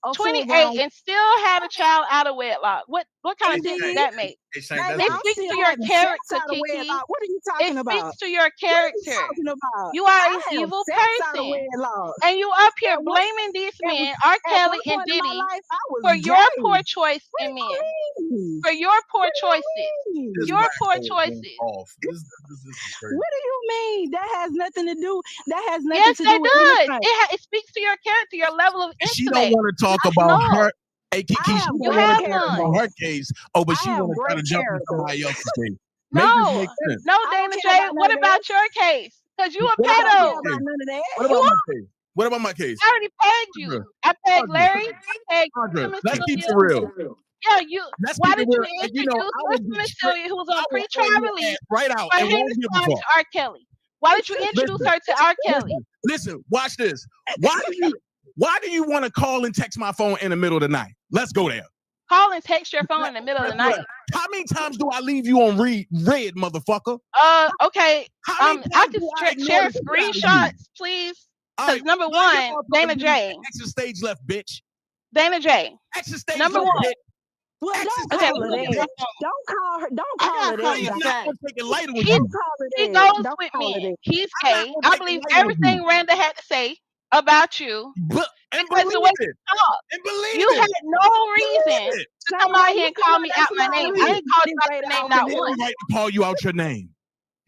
a full 28 grown. and still had a child out of wedlock. What kind Hey, of sense does Indeed, Shank. that make? Hey, Shank, baby, that's It good. I'm speaks still to your having sex character, out of Kiki. wedlock. What are you It talking about? speaks to your What are you character. talking about? You are I an have evil sex out of person. wedlock. And you up here At one, blaming these at, men, R. at one Kelly and point in my Diddy, life, I was for your gay. poor choice What in do men. you mean? For your poor What do choices. you This mean? Your poor waxhole is going choices. off. This is crazy. What do you mean? That has nothing to do. That has nothing Yes, to that do with does. anything. It speaks to your character, your level of And she don't intellect. want to talk That's about null. her. Hey, Kiki, I she have You don't want great to have talk none. about character. her case. Oh, but I she have want to try great to jump in character. somebody else's case. Make it No, make sense. no, I don't Dana care J. about What none of that. about your case? Because you a What I about don't my care pedo. about case? none of that. What You about my are. case? What about my case? I already pegged Audra, you. I pegged Audra, Larry. I pegged Audra, Miss let's keep it Sylvia. real. Yeah, you. Let's Why keep it did real. you And you know, introduce I will Miss get straight. Sylvia, who was I on will air pretrial your release, ass right out for and heinous won't give a crime fuck. to R. Kelly? Why did you introduce Listen, her to R. Kelly? listen, watch this. Why do you want to call and text my phone in the middle of the night? Let's go there. Call and text your phone in the middle of the night. How many times do I leave you on red, motherfucker? Okay. How many I times can do I ignore share the shit out of you? screenshots, please. All Because right, number mind your one, motherfucking Dana business. J. Exit stage left, bitch. Dana J. Exit stage Number left, one. bitch. Well, Exit don't stage Okay, call let her me look at left, my that. bitch. phone. Don't call her. Don't I call got her that, I something am to Donna. not say. gonna take it lighter with He Don't you. call her he that. goes Don't with call her men. that. He's I'm not gay. gonna I take it believe lighter with everything you. Randa had to say about you And because the way believe you it. talk, And believe you had it. no reason Believe it. to come out Shane, here you and feel call like me that's out my not name. Believe I it. ain't called this you out great your name I have not argument. once. every right to call you out your name.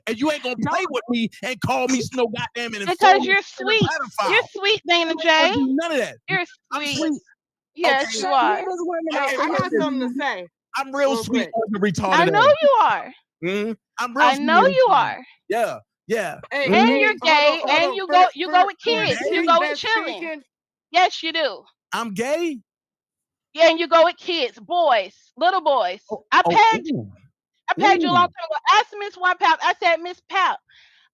And you ain't gonna No, play with me and call me no goddamn an Because informant you're and a sweet. You're pedophile. sweet, Dana You ain't gonna J. do none of that. You're I'm sweet. sweet. Yes, Okay. you Shane, are. get this woman Hey, off hey, of I here, got listen, something to please. say I'm real real sweet quick. on the I retarded know ass. you are. I'm real I sweet know on you are. Yeah, yeah. Hey, And Mhm. you're hey, gay, hold and on. you go with I'm kids. You gay. go with Best chilling. speaking. Yes, you do. I'm gay. Yeah, and you go with kids, boys, little boys. Oh, I oh, pegged ooh, I pegged you a long ooh. time ago. Ask Miss One Pap. I said, Miss Pap,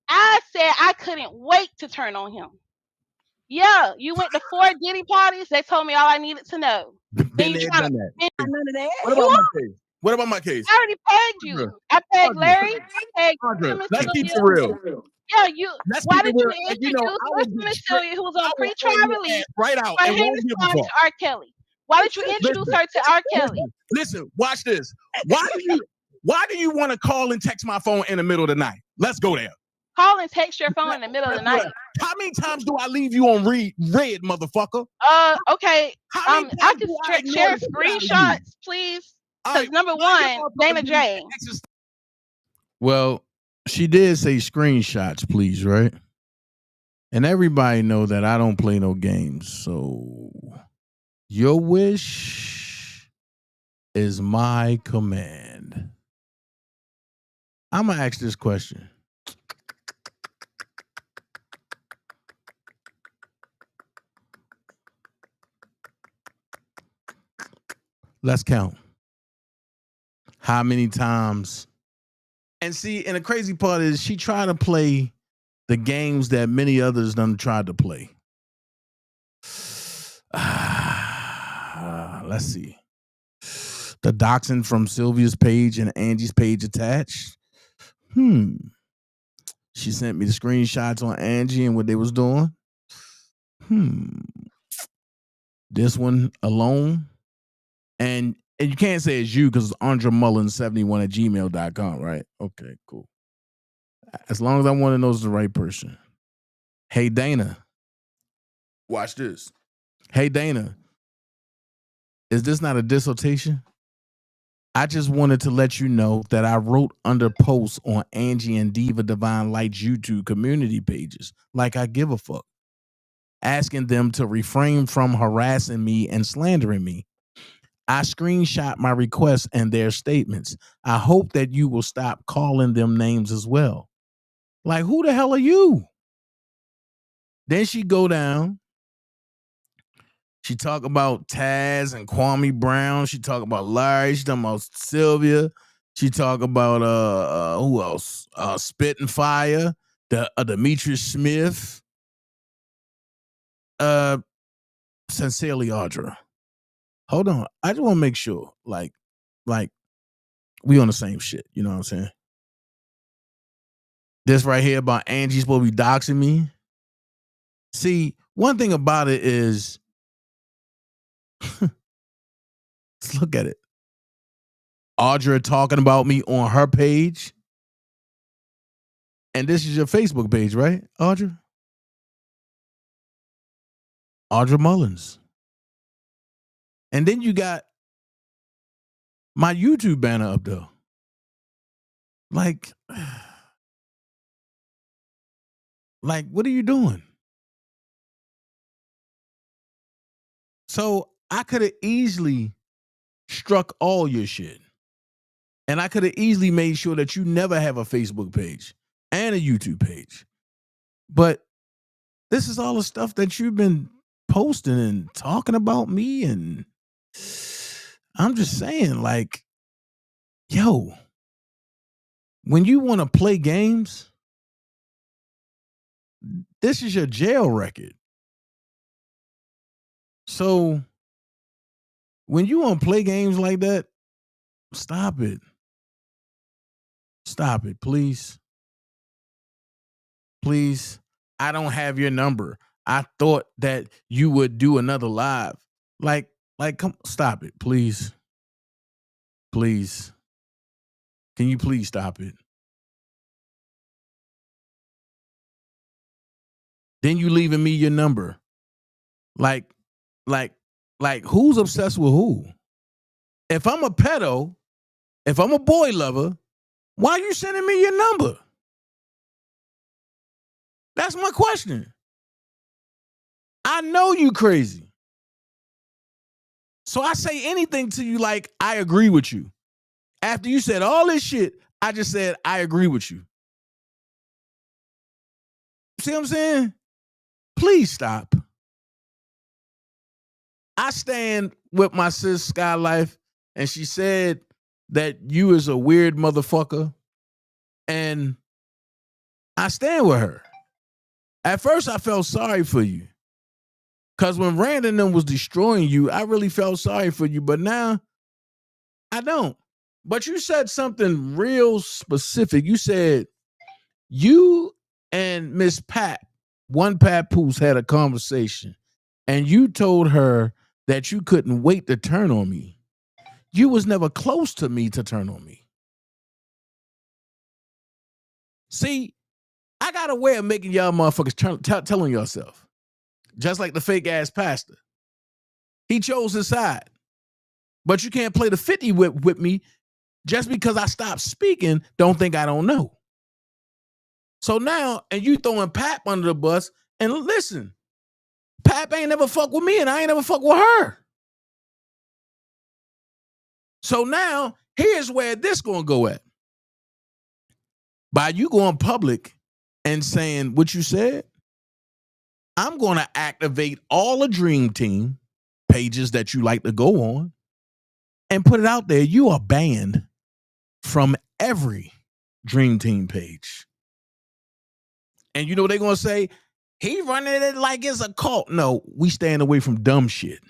I said I couldn't wait to turn on him. Yeah, you went to 4 Diddy parties. They told me all I needed to know. Then Been you there, trying to done that. None of that. What you about my are. case? What about my case? I already pegged Audra, you. I pegged Audra, Larry. I pegged Audra, Miss let's keep Sylvia. it real. Yeah, you. Let's Why keep it did real. you And you know, introduce I will Miss get straight. Sylvia, who was I on will air pretrial your release ass right out for and heinous won't give a crimes fuck. to R. Kelly? Why did you introduce Listen, her to R. Kelly? listen, watch this. Why do you want to call and text my phone in the middle of the night? Let's go there. Call and text your phone in the middle of the night. How many times do I leave you on red, motherfucker? Okay. How many I times can do I ignore share the shit out of you? screenshots, please. All Because right, number mind your one, motherfucking Dana business J. and exercise. Well, she did say screenshots, please, right? And everybody know that I don't play no games. So your wish is my command. I'm gonna ask this question. Let's count. How many times? And see, and the crazy part is she tried to play the games that many others done tried to play. Let's see. The doxing from Sylvia's page and Angie's page attached. She sent me the screenshots on Angie and what they was doing. This one alone. And you can't say it's you because it's Andra Mullins71 at gmail.com, right? Okay, cool. As long as I want to know it's the right person. Hey, Dana. Watch this. Hey, Dana. Is this not a dissertation? I just wanted to let you know that I wrote under posts on Angie and Diva Divine Light's YouTube community pages, like I give a fuck, asking them to refrain from harassing me and slandering me. I screenshot my requests and their statements. I hope that you will stop calling them names as well. Like, who the hell are you? Then she go down. She talk about Taz and Kwame Brown. She talk about Larry. She talk about Sylvia. She talk about who else? Spit and Fire, the Demetrius Smith. Sincerely, Audra. Hold on. I just want to make sure, like we on the same shit. You know what I'm saying? This right here about Angie's supposed to be doxing me. See, one thing about it is, let's look at it. Audra talking about me on her page. And this is your Facebook page, right, Audra? Audra Mullins. And then you got my YouTube banner up there. Like, what are you doing? So I could have easily struck all your shit. And I could have easily made sure that you never have a Facebook page and a YouTube page. But this is all the stuff that you've been posting and talking about me. And I'm just saying, like, yo, when you want to play games, this is your jail record. So when you want to play games like that, stop it. Stop it, please. Please. I don't have your number. I thought that you would do another live. Like, come, stop it, please. Please. Can you please stop it? Then you leaving me your number. Like, who's obsessed with who? If I'm a pedo, if I'm a boy lover, why are you sending me your number? That's my question. I know you crazy. So I say anything to you like I agree with you. After you said all this shit, I just said I agree with you. See what I'm saying? Please stop. I stand with my sis Sky Life, and she said that you is a weird motherfucker, and I stand with her. At first, I felt sorry for you. Because when Random was destroying you, I really felt sorry for you. But now, I don't. But you said something real specific. You said you and Miss Pat, one Pat Poos, had a conversation. And you told her that you couldn't wait to turn on me. You was never close to me to turn on me. See, I got a way of making y'all motherfuckers telling yourself. Just like the fake ass pastor. He chose his side. But you can't play the 50 with me just because I stopped speaking. Don't think I don't know. So now, and you throwing Pap under the bus, and listen, Pap ain't never fuck with me and I ain't never fuck with her. So now, here's where this gonna go at. By you going public and saying what you said, I'm gonna activate all the Dream Team pages that you like to go on and put it out there. You are banned from every Dream Team page. And you know what they're going to say? He running it like it's a cult. No, we staying away from dumb shit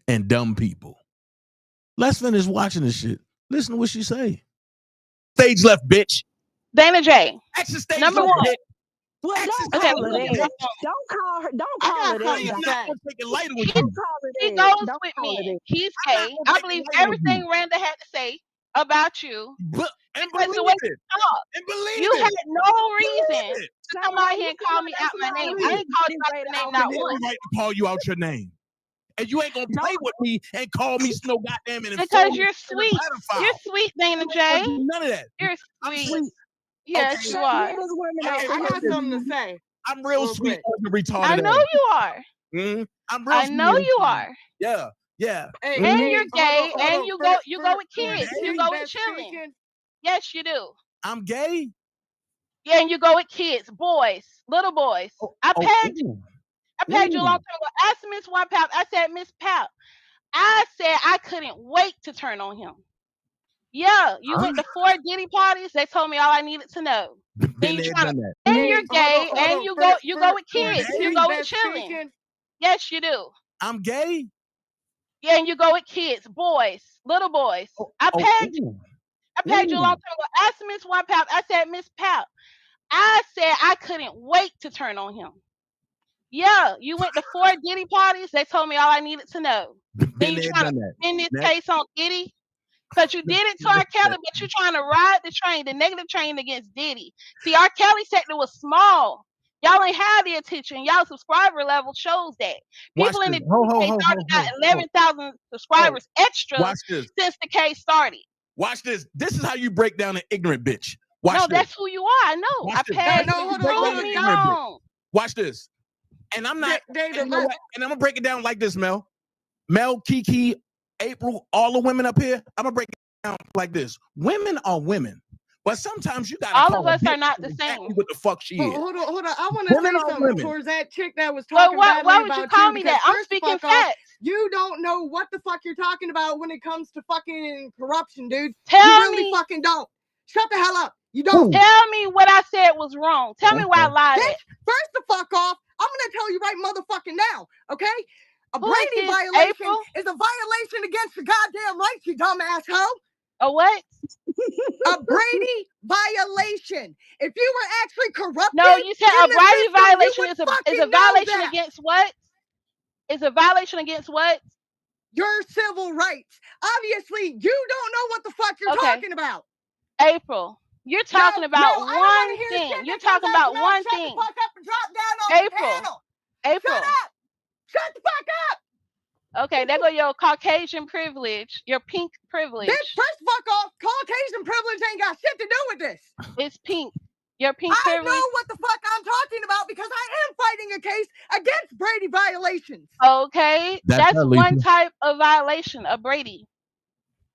and dumb people. Let's finish watching this shit. Listen to what she say. Stage left, bitch. Dana J. Exit stage Number left, one. bitch. Well, don't Okay, call her look at that. this. Don't call her. Don't I call got her that. something I'm to Don't not say. going to take it lighter with He, you. he call goes her that. with Don't call her men. that. He's I'm not gay. going to I take it believe lighter with everything you. Randa had to say about you And because the believe way it. you talk. And believe You it. had no reason Believe it. to come out here and call me out my name. I ain't called you out your name not Every once. right to call you out your name. And you ain't going to play with me and call me no goddamn and Because inform you're me sweet. pedophile. You're sweet, Dana You J. ain't gonna do none of that. You're I'm sweet. sweet. Yes, Okay. you are. Let us women Hey, know. I got something to say. I'm real Real sweet. quick. Retarded I know ass. you are. I'm real I sweet. know you are. Yeah. Yeah. Hey, And hey, you're gay, and you go with for kids. You ladies go with that's chilling. speaking, Yes, you do. I'm gay. Yeah, and you go with kids, boys, little boys. I pegged you. Ooh. I pegged you a long Ooh. time ago. I asked Miss One Pap. I said, Miss Pap, I said I couldn't wait to turn on him. Yeah, you went to 4 Diddy parties. They told me all I needed to know. Then Been you there, trying to, done that. and hey, you're gay, and you go with for kids. You ladies go with that's chilling. speaking, Yes, you do. I'm gay. Yeah, and you go with kids, boys, little boys. Oh, I oh, pegged you. ooh, I pegged you a long ooh. time ago. Ask Miss One Pap. I said, Miss Pap. I said I couldn't wait to turn on him. Yeah, you went to 4 Diddy parties. They told me all I needed to know. Then Been you there, trying to done that. pin this Next, case on Diddy? Because you did it to R. Kelly, but you're trying to ride the train, the negative train against Diddy. See, R. Kelly sector was small. Y'all ain't have the attention. Y'all subscriber level shows that. Watch People in this. the Ho, Diddy ho, case ho, already ho, got ho, ho. 11,000 subscribers extra Watch this. since the case started. Watch this. This is how you break down an ignorant bitch. Watch No, this. that's who you are. I know. Watch I this. pegged This is you. how you You break down proved an me ignorant bitch. wrong. Watch this. And I'm not. Dana, And you know what? And I'm gonna break it down like this, Mel. Mel, Kiki, April, all the women up here. I'm gonna break it down like this. Women are women, but sometimes you gotta All call of a us bitch are not the exactly same. what the fuck she is. Hold on. I want to Women say are something women. towards that chick that was Well, talking why badly would you about call you me because that? I'm first the speaking fuck off, facts. you don't know what the fuck you're talking about when it comes to fucking corruption, dude. You Tell really me. fucking don't. Shut the hell up. You don't. Tell me what I said was wrong. Tell me why I lied at. Bitch, first the fuck off, I'm gonna tell you right motherfucking now, okay? A Who is Brady this, violation April? is a violation against your goddamn rights, you dumb asshole. A what? A Brady violation. If you were actually corrupted, No, you said in a the Brady system, you violation would is a fucking know violation that. against what? Is a violation against what? Your civil rights. Obviously, you don't know what the fuck you're Okay. talking about. April, you're talking about I don't want one to hear thing. shit You're that comes talking out your about mouth. one Shut thing. the fuck up and drop down off the April. panel. April. Shut up. Shut the fuck up. Okay, there go your Caucasian privilege, your pink privilege. Bitch, first fuck off. Caucasian privilege ain't got shit to do with this. It's pink. Your pink I privilege. know what the fuck I'm talking about because I am fighting a case against Brady violations. Okay, that's one type of violation of Brady.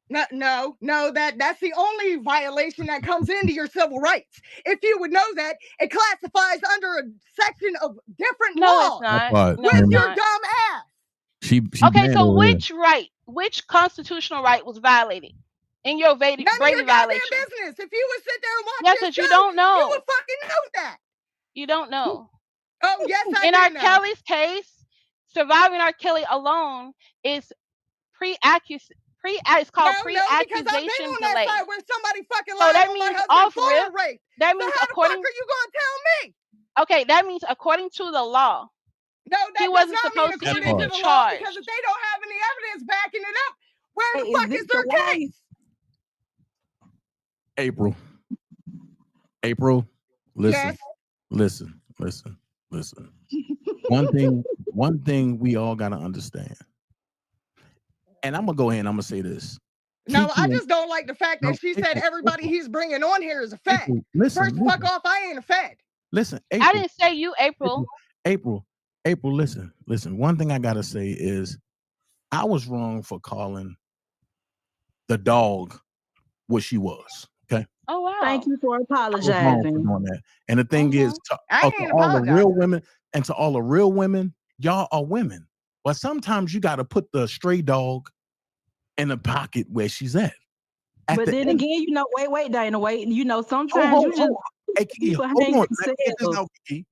No, that's the only violation that comes into your civil rights. If you would know that, it classifies under a section of different No, laws. it's not. Right. No, With it's your not. dumb ass. She Okay, mad so over here. which constitutional right was violated in your Brady None of your goddamn violation? business. If you would sit there and watch Yeah, this because show, you don't know. you would fucking know that. You don't know. Oh, yes, I In do R. know. Kelly's case, surviving R. Kelly alone is it's called No, because I've been pre-accusation on that delay. side where somebody fucking So lied that on my means husband off for rip. a rape. That So means how the according. fuck are you gonna tell me? Okay, that means according to the law, No, that he does wasn't not mean supposed to according even to be the law because charged. if they don't have any evidence backing it up, where the Hey, fuck is is this their the way? case? April, listen, Yes. listen. One thing we all gotta understand. And I'm gonna go ahead and I'm gonna say this. No, I Kiki just don't like the fact that no, she said April, everybody April, he's bringing on here is a fed. April, listen, First, fuck off, I ain't a fed. listen, I April, didn't say you, April. April, listen. One thing I gotta say is I was wrong for calling the dog what she was. Okay. Oh wow. Thank you for I was wrong for apologizing. doing that. And the thing is, I to ain't all the real apologizing. women and to all the real women, y'all are women. But sometimes you got to put the stray dog in the pocket where she's at. But then again, you know, wait, Dana, wait. You know, sometimes you just Hey, Kiki, people hold hang on. Let me get this themselves. out, Kiki.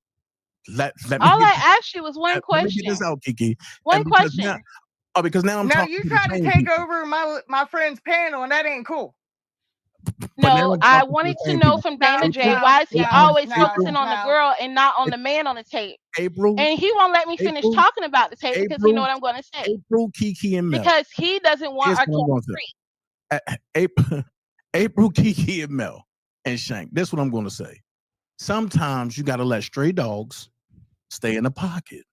Let me All get I asked you was one let me get question. this out, Kiki. One And because question. now I'm No, talking you to the try to same take people. over my friend's panel, and that ain't cool. But now No, I'm I talking to the wanted to same know people. from Dana J, No, why is he no, always no, focusing on the no. girl and not on the man on the tape? April, And he won't let me finish April, talking about the tape because he know April, what I'm going to say. April, Kiki, and Mel. Because he doesn't want Here's our what I'm kids going to free. say. April, Kiki, and Mel, and Shank. This is what I'm going to say. Sometimes you got to let stray dogs stay in the pocket.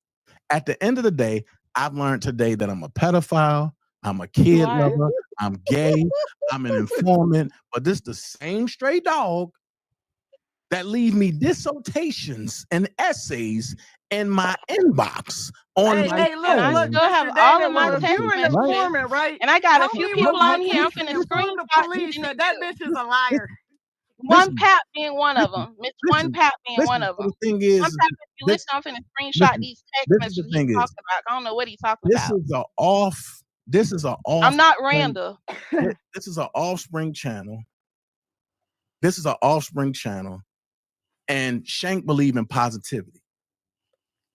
At the end of the day, I've learned today that I'm a pedophile, I'm a kid lover, I'm gay, I'm an informant, but this is the same stray dog that leave me dissertations and essays in my inbox on my Hey, And I look, still have Mr. all Dana, of my look, if text you an messages. informant, right? And I got a Tell few me people what on here. I'm police, finna inform the screenshot police these that that bitch is a liar. One Pap being one of them. Miss One Pap being one of So them. the thing is, One Pap, if you this, listen, I'm finna screenshot these text this is messages the he's thing is, talking about. I don't know what he's talking this about. is a off. This is an off. I'm not Randall. This is an offspring channel. This is an offspring channel, and Shank believe in positivity.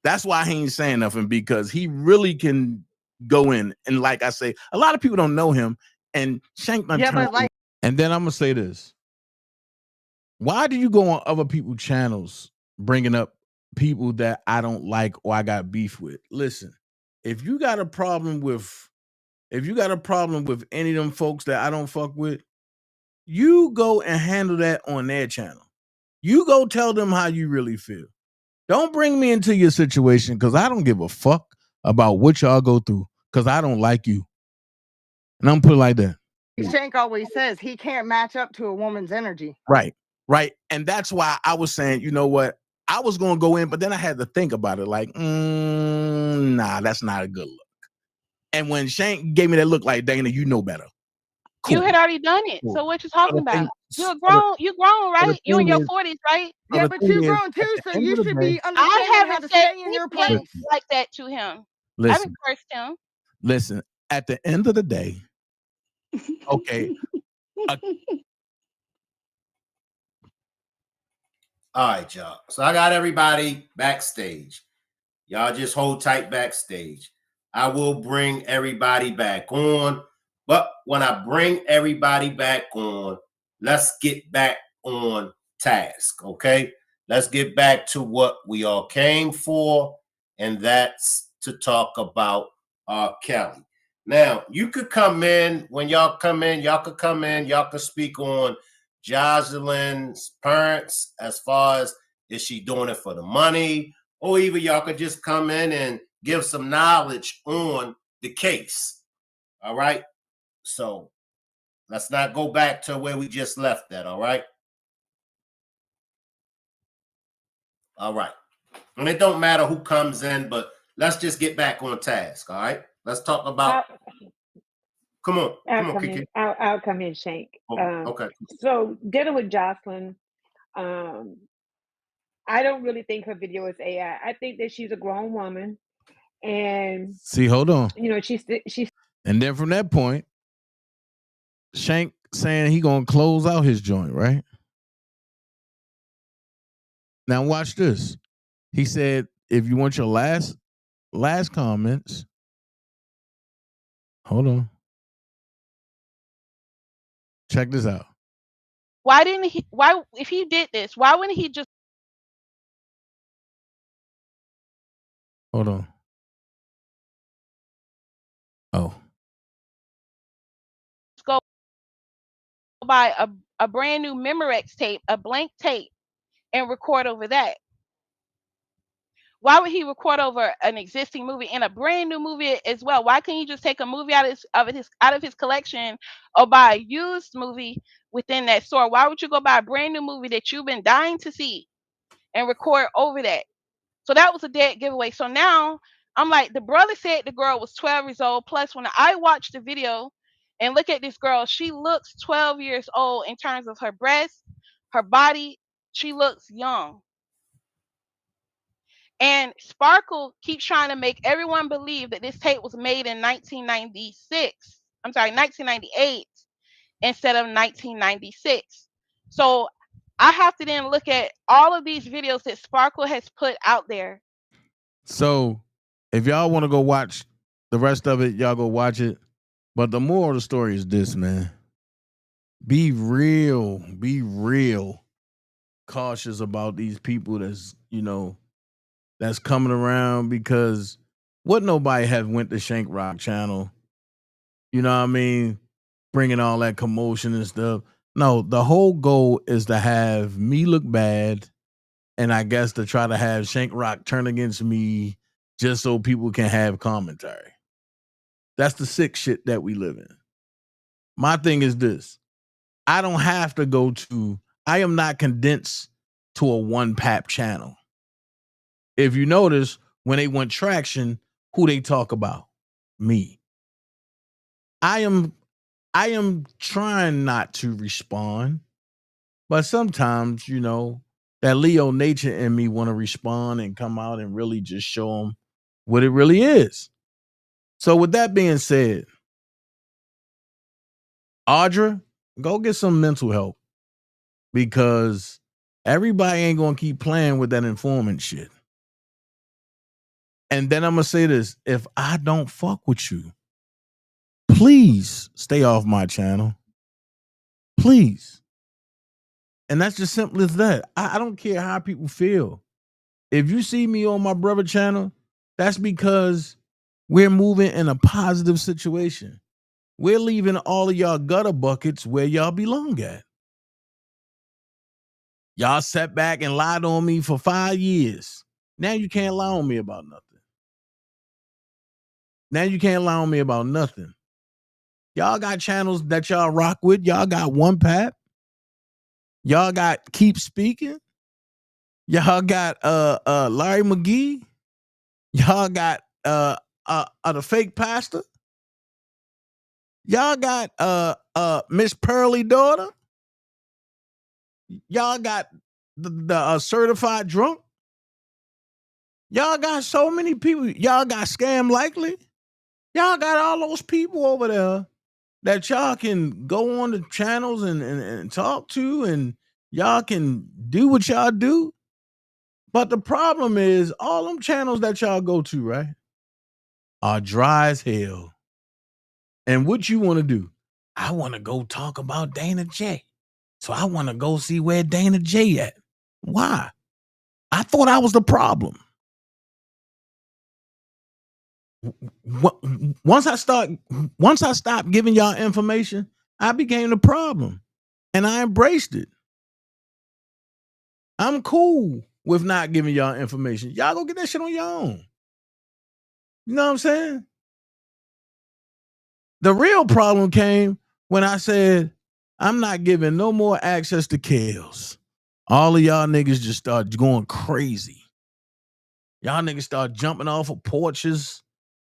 That's why he ain't saying nothing, because he really can go in. And like I say, a lot of people don't know him, and Shank done Yeah, turned. but like, And then I'm gonna say this: why do you go on other people's channels bringing up people that I don't like or I got beef with? Listen, if you got a problem with any of them folks that I don't fuck with, you go and handle that on their channel. You go tell them how you really feel. Don't bring me into your situation, because I don't give a fuck about what y'all go through, because I don't like you. And I'm put it like that. Shank always says he can't match up to a woman's energy. Right. And that's why I was saying, you know what? I was going to go in, but then I had to think about it. Like, nah, that's not a good look. And when Shank gave me that look, like, Dana, you know better. You Cool. had already done it. Cool. So what you So talking the about? thing- You're so the- grown. You grown, so the right? You in thing your is- 40s, right? so Yeah, the but thing you is, grown at too, the so end you of the should day- be I understanding how haven't to said stay in your anything place. like that to him. I Listen, haven't cursed him. listen. At the end of the day, okay. All right, y'all. So I got everybody backstage. Y'all just hold tight backstage. I will bring everybody back on. But when I bring everybody back on, let's get back on task, okay? Let's get back to what we all came for, and that's to talk about R. Kelly. Now, you could come in. When y'all come in, y'all could come in. Y'all could speak on Jocelyn's parents as far as, is she doing it for the money? Or even y'all could just come in and give some knowledge on the case. All right. So let's not go back to where we just left that. All right. All right. And it don't matter who comes in, but let's just get back on task. All right. Let's talk about. Come on. Come on, Kiki. I'll come in, Shank. Oh, okay. So dealing with Jocelyn, I don't really think her video is AI. I think that she's a grown woman, and See, hold on. you know, she's And then from that point, Shank saying he gonna close out his joint, right? Now watch this. He said, if you want your last comments, hold on. Check this out. Why didn't he? Why, if he did this, why wouldn't he just Hold on. Oh. go buy a brand new Memorex tape, a blank tape, and record over that? Why would he record over an existing movie and a brand new movie as well? Why can't he just take a movie out of his collection, or buy a used movie within that store? Why would you go buy a brand new movie that you've been dying to see and record over that? So that was a dead giveaway. So now I'm like, the brother said the girl was 12 years old. Plus, when I watched the video and look at this girl, she looks 12 years old in terms of her breasts, her body. She looks young. And Sparkle keeps trying to make everyone believe that this tape was made in 1996. I'm sorry, 1998 instead of 1996. So I have to then look at all of these videos that Sparkle has put out there. So if y'all want to go watch the rest of it, y'all go watch it. But the moral of the story is this, man. Be real cautious about these people that's coming around, because what nobody have went to Shank Rock channel, you know what I mean, bringing all that commotion and stuff. No, the whole goal is to have me look bad, and I guess to try to have Shank Rock turn against me just so people can have commentary. That's the sick shit that we live in. My thing is this. I don't have to I am not condensed to a one pap channel. If you notice, when they want traction, who they talk about? Me. I am trying not to respond, but sometimes, that Leo nature in me want to respond and come out and really just show them what it really is. So with that being said, Audra, go get some mental help, because everybody ain't gonna keep playing with that informant shit. And then I'm gonna say this: if I don't fuck with you, please stay off my channel. Please. And that's just simple as that. I don't care how people feel. If you see me on my brother channel, that's because we're moving in a positive situation. We're leaving all of y'all gutter buckets where y'all belong at. Y'all sat back and lied on me for 5 years. Now you can't lie on me about nothing. Now you can't lie on me about nothing. Y'all got channels that y'all rock with. Y'all got One Pap. Y'all got Keep Speaking. Y'all got Larry McGee. Y'all got the fake pastor. Y'all got Miss Pearly daughter. Y'all got the certified drunk. Y'all got so many people. Y'all got Scam Likely. Y'all got all those people over there that y'all can go on the channels and talk to, and y'all can do what y'all do. But the problem is all them channels that y'all go to, right, are dry as hell. And what you want to do? I want to go talk about Dana J. So I want to go see where Dana J at. Why? I thought I was the problem. Once I stopped giving y'all information, I became the problem. And I embraced it. I'm cool with not giving y'all information. Y'all go get that shit on your own. You know what I'm saying? The real problem came when I said, I'm not giving no more access to Kales. All of y'all niggas just start going crazy. Y'all niggas start jumping off of porches.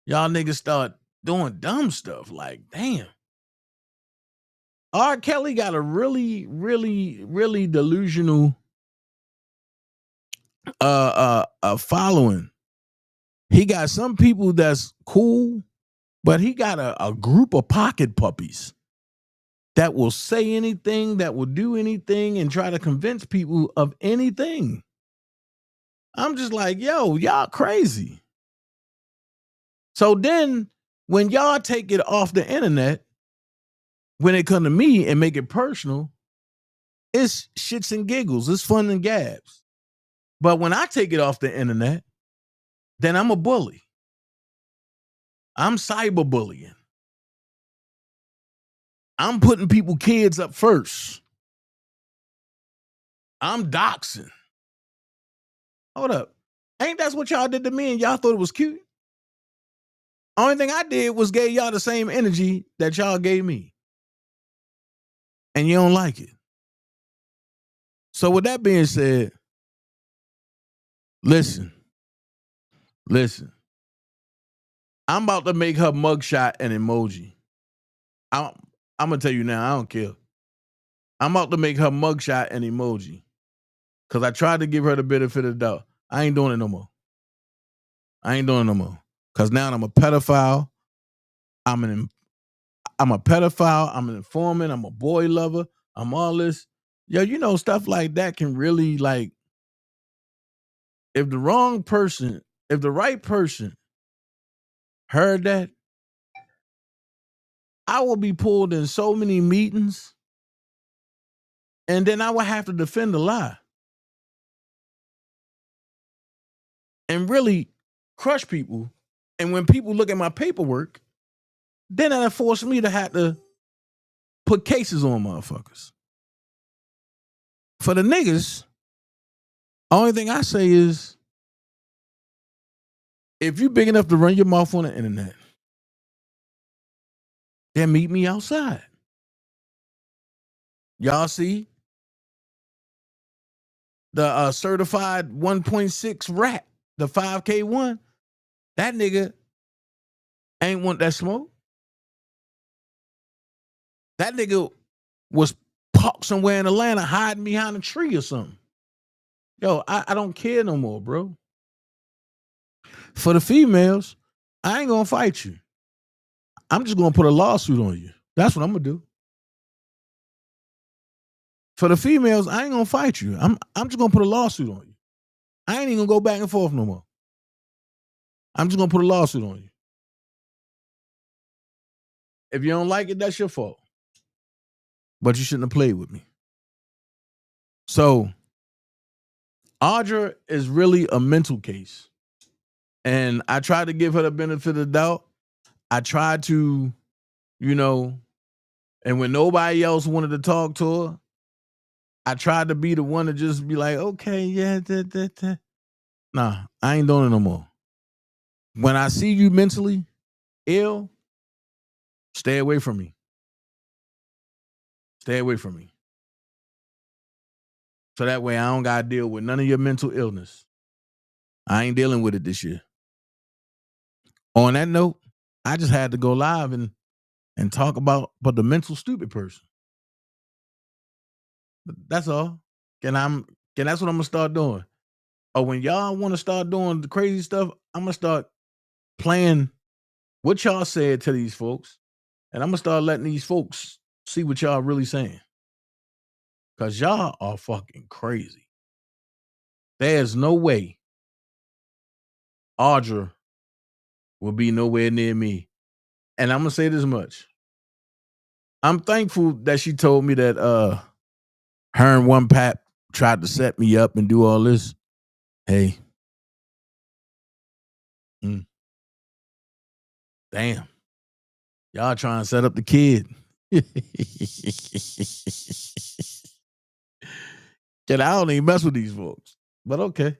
Y'all niggas start doing dumb stuff. Like, damn. R. Kelly got a really, really, really delusional following. He got some people that's cool, but he got a group of pocket puppies that will say anything, that will do anything, and try to convince people of anything. I'm just like, yo, y'all crazy. So then when y'all take it off the internet, when it come to me and make it personal, it's shits and giggles. It's fun and gabs. But when I take it off the internet, then I'm a bully. I'm cyberbullying. I'm putting people kids up first. I'm doxing. Hold up. Ain't that's what y'all did to me and y'all thought it was cute? Only thing I did was gave y'all the same energy that y'all gave me. And you don't like it. So with that being said, listen. I'm about to make her mugshot an emoji. I'm going to tell you now, I don't care. I'm about to make her mugshot an emoji. Because I tried to give her the benefit of the doubt. I ain't doing it no more. Because now I'm a pedophile. I'm a pedophile. I'm an informant. I'm a boy lover. I'm all this. Yo, you know, stuff like that can really, like, if the right person heard that, I will be pulled in so many meetings, and then I would have to defend the lie and really crush people. And when people look at my paperwork, then that forced me to have to put cases on motherfuckers. For the niggas, only thing I say is, if you big enough to run your mouth on the internet, then meet me outside. Y'all see the certified 1.6 rat, the 5K one? That nigga ain't want that smoke. That nigga was parked somewhere in Atlanta hiding behind a tree or something. Yo, I don't care no more, bro. For the females, I ain't gonna fight you. I'm just gonna put a lawsuit on you. That's what I'm gonna do. For the females, I ain't gonna fight you. I'm just gonna put a lawsuit on you. I ain't even gonna go back and forth no more. I'm just gonna put a lawsuit on you. If you don't like it, that's your fault. But you shouldn't have played with me. So Audra is really a mental case. And I tried to give her the benefit of the doubt. I tried to, and when nobody else wanted to talk to her, I tried to be the one to just be like, okay, yeah, Nah, I ain't doing it no more. When I see you mentally ill, stay away from me. Stay away from me. So that way I don't got to deal with none of your mental illness. I ain't dealing with it this year. On that note, I just had to go live and talk about the mental stupid person. That's all. That's what I'm gonna start doing. Or when y'all want to start doing the crazy stuff, I'm gonna start playing what y'all said to these folks, and I'm gonna start letting these folks see what y'all really saying. Cause y'all are fucking crazy. There's no way Audra will be nowhere near me. And I'm gonna say this much. I'm thankful that she told me that her and one Pat tried to set me up and do all this. Hey. Damn. Y'all trying to set up the kid. Kid, I don't even mess with these folks. But okay.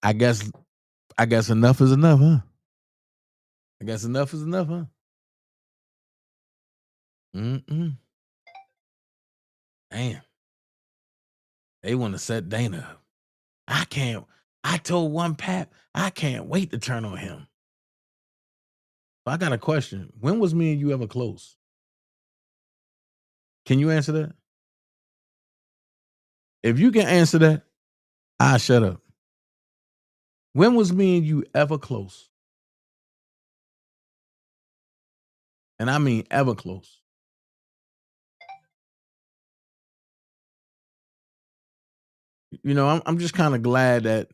I guess enough is enough, huh? I guess enough is enough, huh? Damn. They want to set Dana up. I told one Pat, I can't wait to turn on him. I got a question. When was me and you ever close? Can you answer that? If you can answer that, I'll shut up. When was me and you ever close? And I mean ever close. I'm just kind of glad that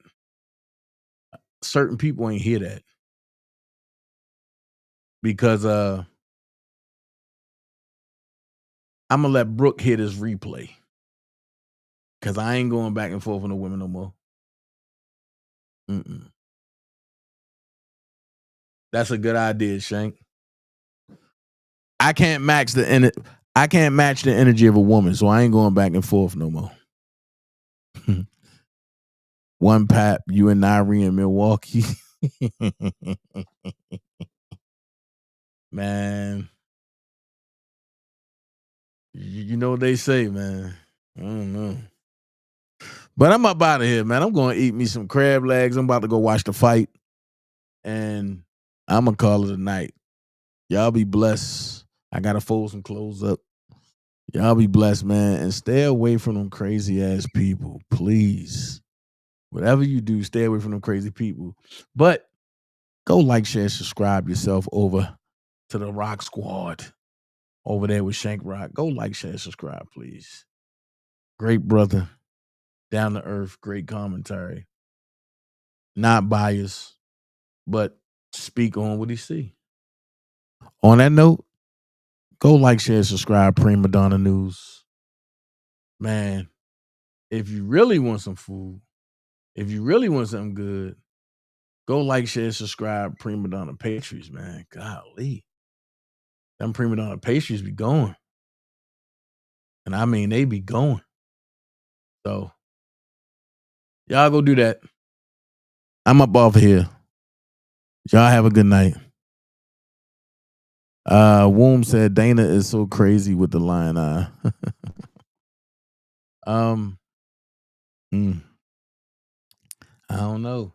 certain people ain't hear that. Because I'm gonna let Brooke hear this replay. Cause I ain't going back and forth with no women no more. That's a good idea, Shank. I can't match the energy of a woman, so I ain't going back and forth no more. One Pat, you and Nairi in Milwaukee. Man. You know what they say, man. I don't know. But I'm up out of here, man. I'm going to eat me some crab legs. I'm about to go watch the fight. And I'm going to call it a night. Y'all be blessed. I got to fold some clothes up. Y'all be blessed, man. And stay away from them crazy ass people, please. Whatever you do, stay away from them crazy people. But go like, share, subscribe yourself over to the Rock Squad over there with Shank Rock. Go like, share, subscribe, please. Great brother. Down to earth, great commentary. Not biased, but speak on what he see. On that note, go like, share, subscribe, Prima Donna News. Man, if you really want some food, if you really want something good, go like, share, subscribe, Prima Donna Pastries, man. Golly. Them Prima Donna Pastries be going. And I mean, they be going. So, y'all go do that. I'm up off of here. Y'all have a good night. Womb said Dana is so crazy with the lion eye. I don't know.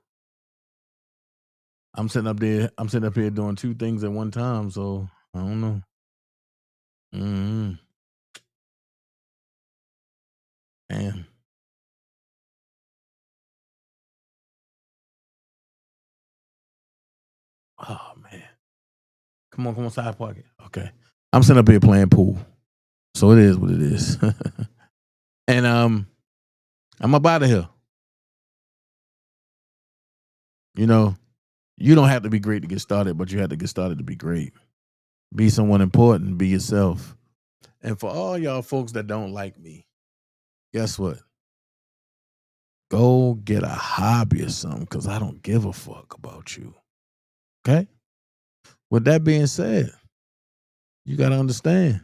I'm sitting up here doing two things at one time, so I don't know. Damn. Oh man. Come on, side pocket. Okay. I'm sitting up here playing pool. So it is what it is. And I'm up out of here. You know, you don't have to be great to get started, but you have to get started to be great. Be someone important, be yourself. And for all y'all folks that don't like me, guess what? Go get a hobby or something, because I don't give a fuck about you. Okay? With that being said, you got to understand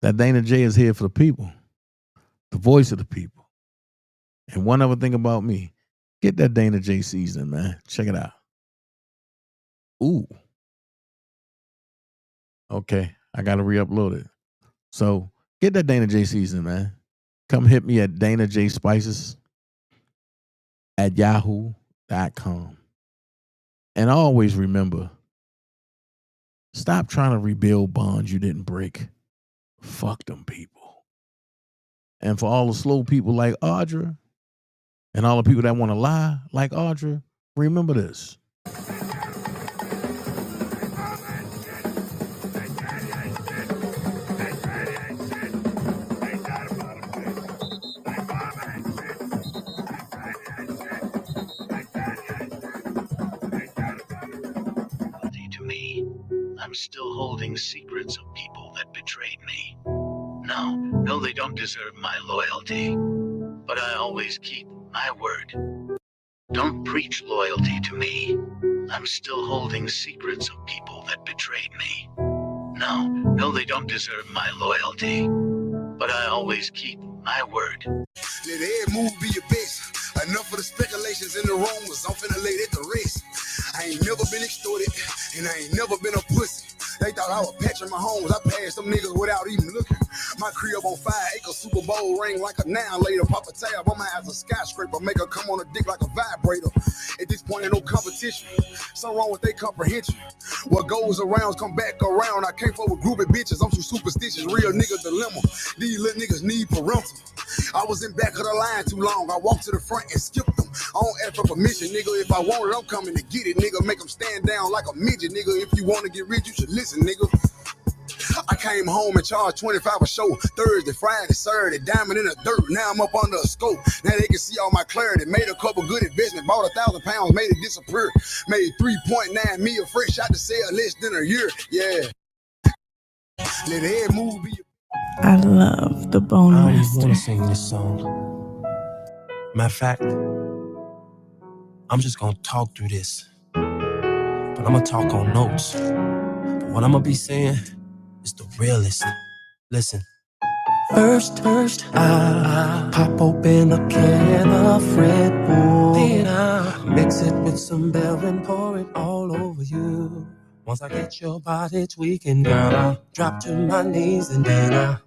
that Dana J is here for the people, the voice of the people. And one other thing about me, get that Dana J season, man. Check it out. Ooh. Okay, I got to re-upload it. So get that Dana J season, man. Come hit me at Dana J Spices at yahoo.com. And always remember, stop trying to rebuild bonds you didn't break. Fuck them people. And for all the slow people like Audra, and all the people that want to lie like Audra, remember this. To me, I'm still holding secrets of people that betrayed me. No, they don't deserve my loyalty, but I always keep my word. Don't preach loyalty to me. I'm still holding secrets of people that betrayed me. No, they don't deserve my loyalty, but I always keep my word. Let every move be your best. Enough of the speculations and the rumors. I'm finna lay that to rest. I ain't never been extorted, and I ain't never been a pussy. They thought I was Patrick Mahomes. I passed them niggas without even looking. My crib on 5 acres, Super Bowl ring like a now later. Pop a tab, I'ma have a skyscraper. Make her come on a dick like a vibrator. At this point, ain't no competition. Something wrong with their comprehension. What goes around come back around. I can't fuck with groupie bitches. I'm too superstitious. Real nigga dilemma. These little niggas need parental. I was in back of the line too long. I walked to the front and skipped them. I don't ask for permission, nigga. If I want it, I'm coming to get it, nigga. Make them stand down like a midget, nigga. If you want to get rich, you should listen, nigga. I came home and charged 25 a show. Thursday, Friday, Saturday, diamond in the dirt. Now I'm up under a scope. Now they can see all my clarity. Made a couple good investments. Bought 1,000 pounds, made it disappear. Made 3.9 million fresh out to sell less than a year. Yeah. Let every move be. I love the Bone I don't even Master. want to sing this song. Matter of fact, I'm just gonna talk through this. But I'm gonna talk on notes. But what I'm gonna be saying is the realest. Listen. First, I pop open a can of Red Bull. Then I mix it with some Bell and pour it all over you. Once I get your body tweaking, girl, I'll drop to my knees and then I'll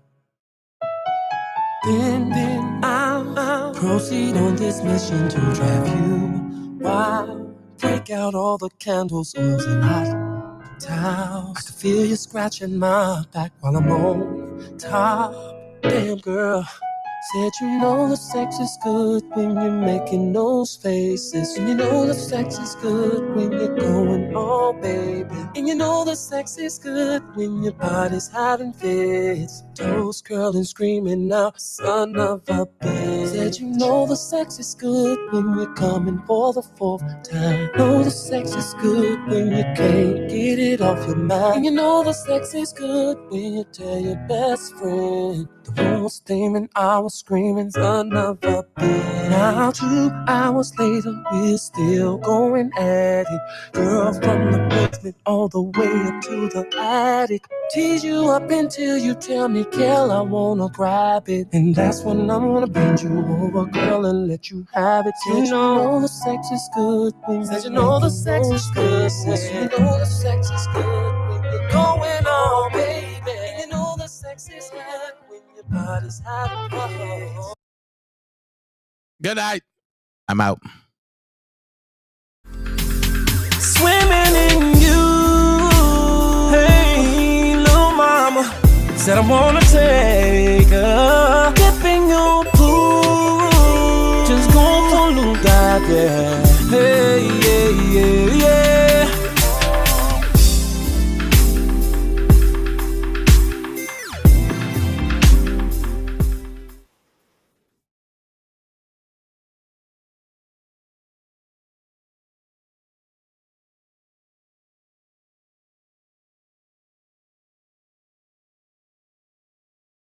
proceed on this mission to drive you wild. Break out all the candles, oils, and hot towels. I can feel you scratching my back while I'm on top. Damn, girl. Said you know the sex is good when you're making those faces. And you know the sex is good when you're going all baby. And you know the sex is good when your body's having fits. Toes curling, screaming out, son of a bitch. Said you know the sex is good when you're coming for the 4th time. Know the sex is good when you can't get it off your mind. And you know the sex is good when you tell your best friend. The room was steaming, I was screaming, son of a bitch. Now 2 hours later, we're still going at it. Girl, from the basement all the way up to the attic. Tease you up until you tell me, girl, I wanna grab it. And that's when I'm gonna bend you over, girl, and let you have it. You know the sex is good when you know the sex is good. You know the sex is good when you're going on, baby. You know the sex is good when your body's having fun. Good night. I'm out. Swimming in you. Hey, little mama said I wanna take her.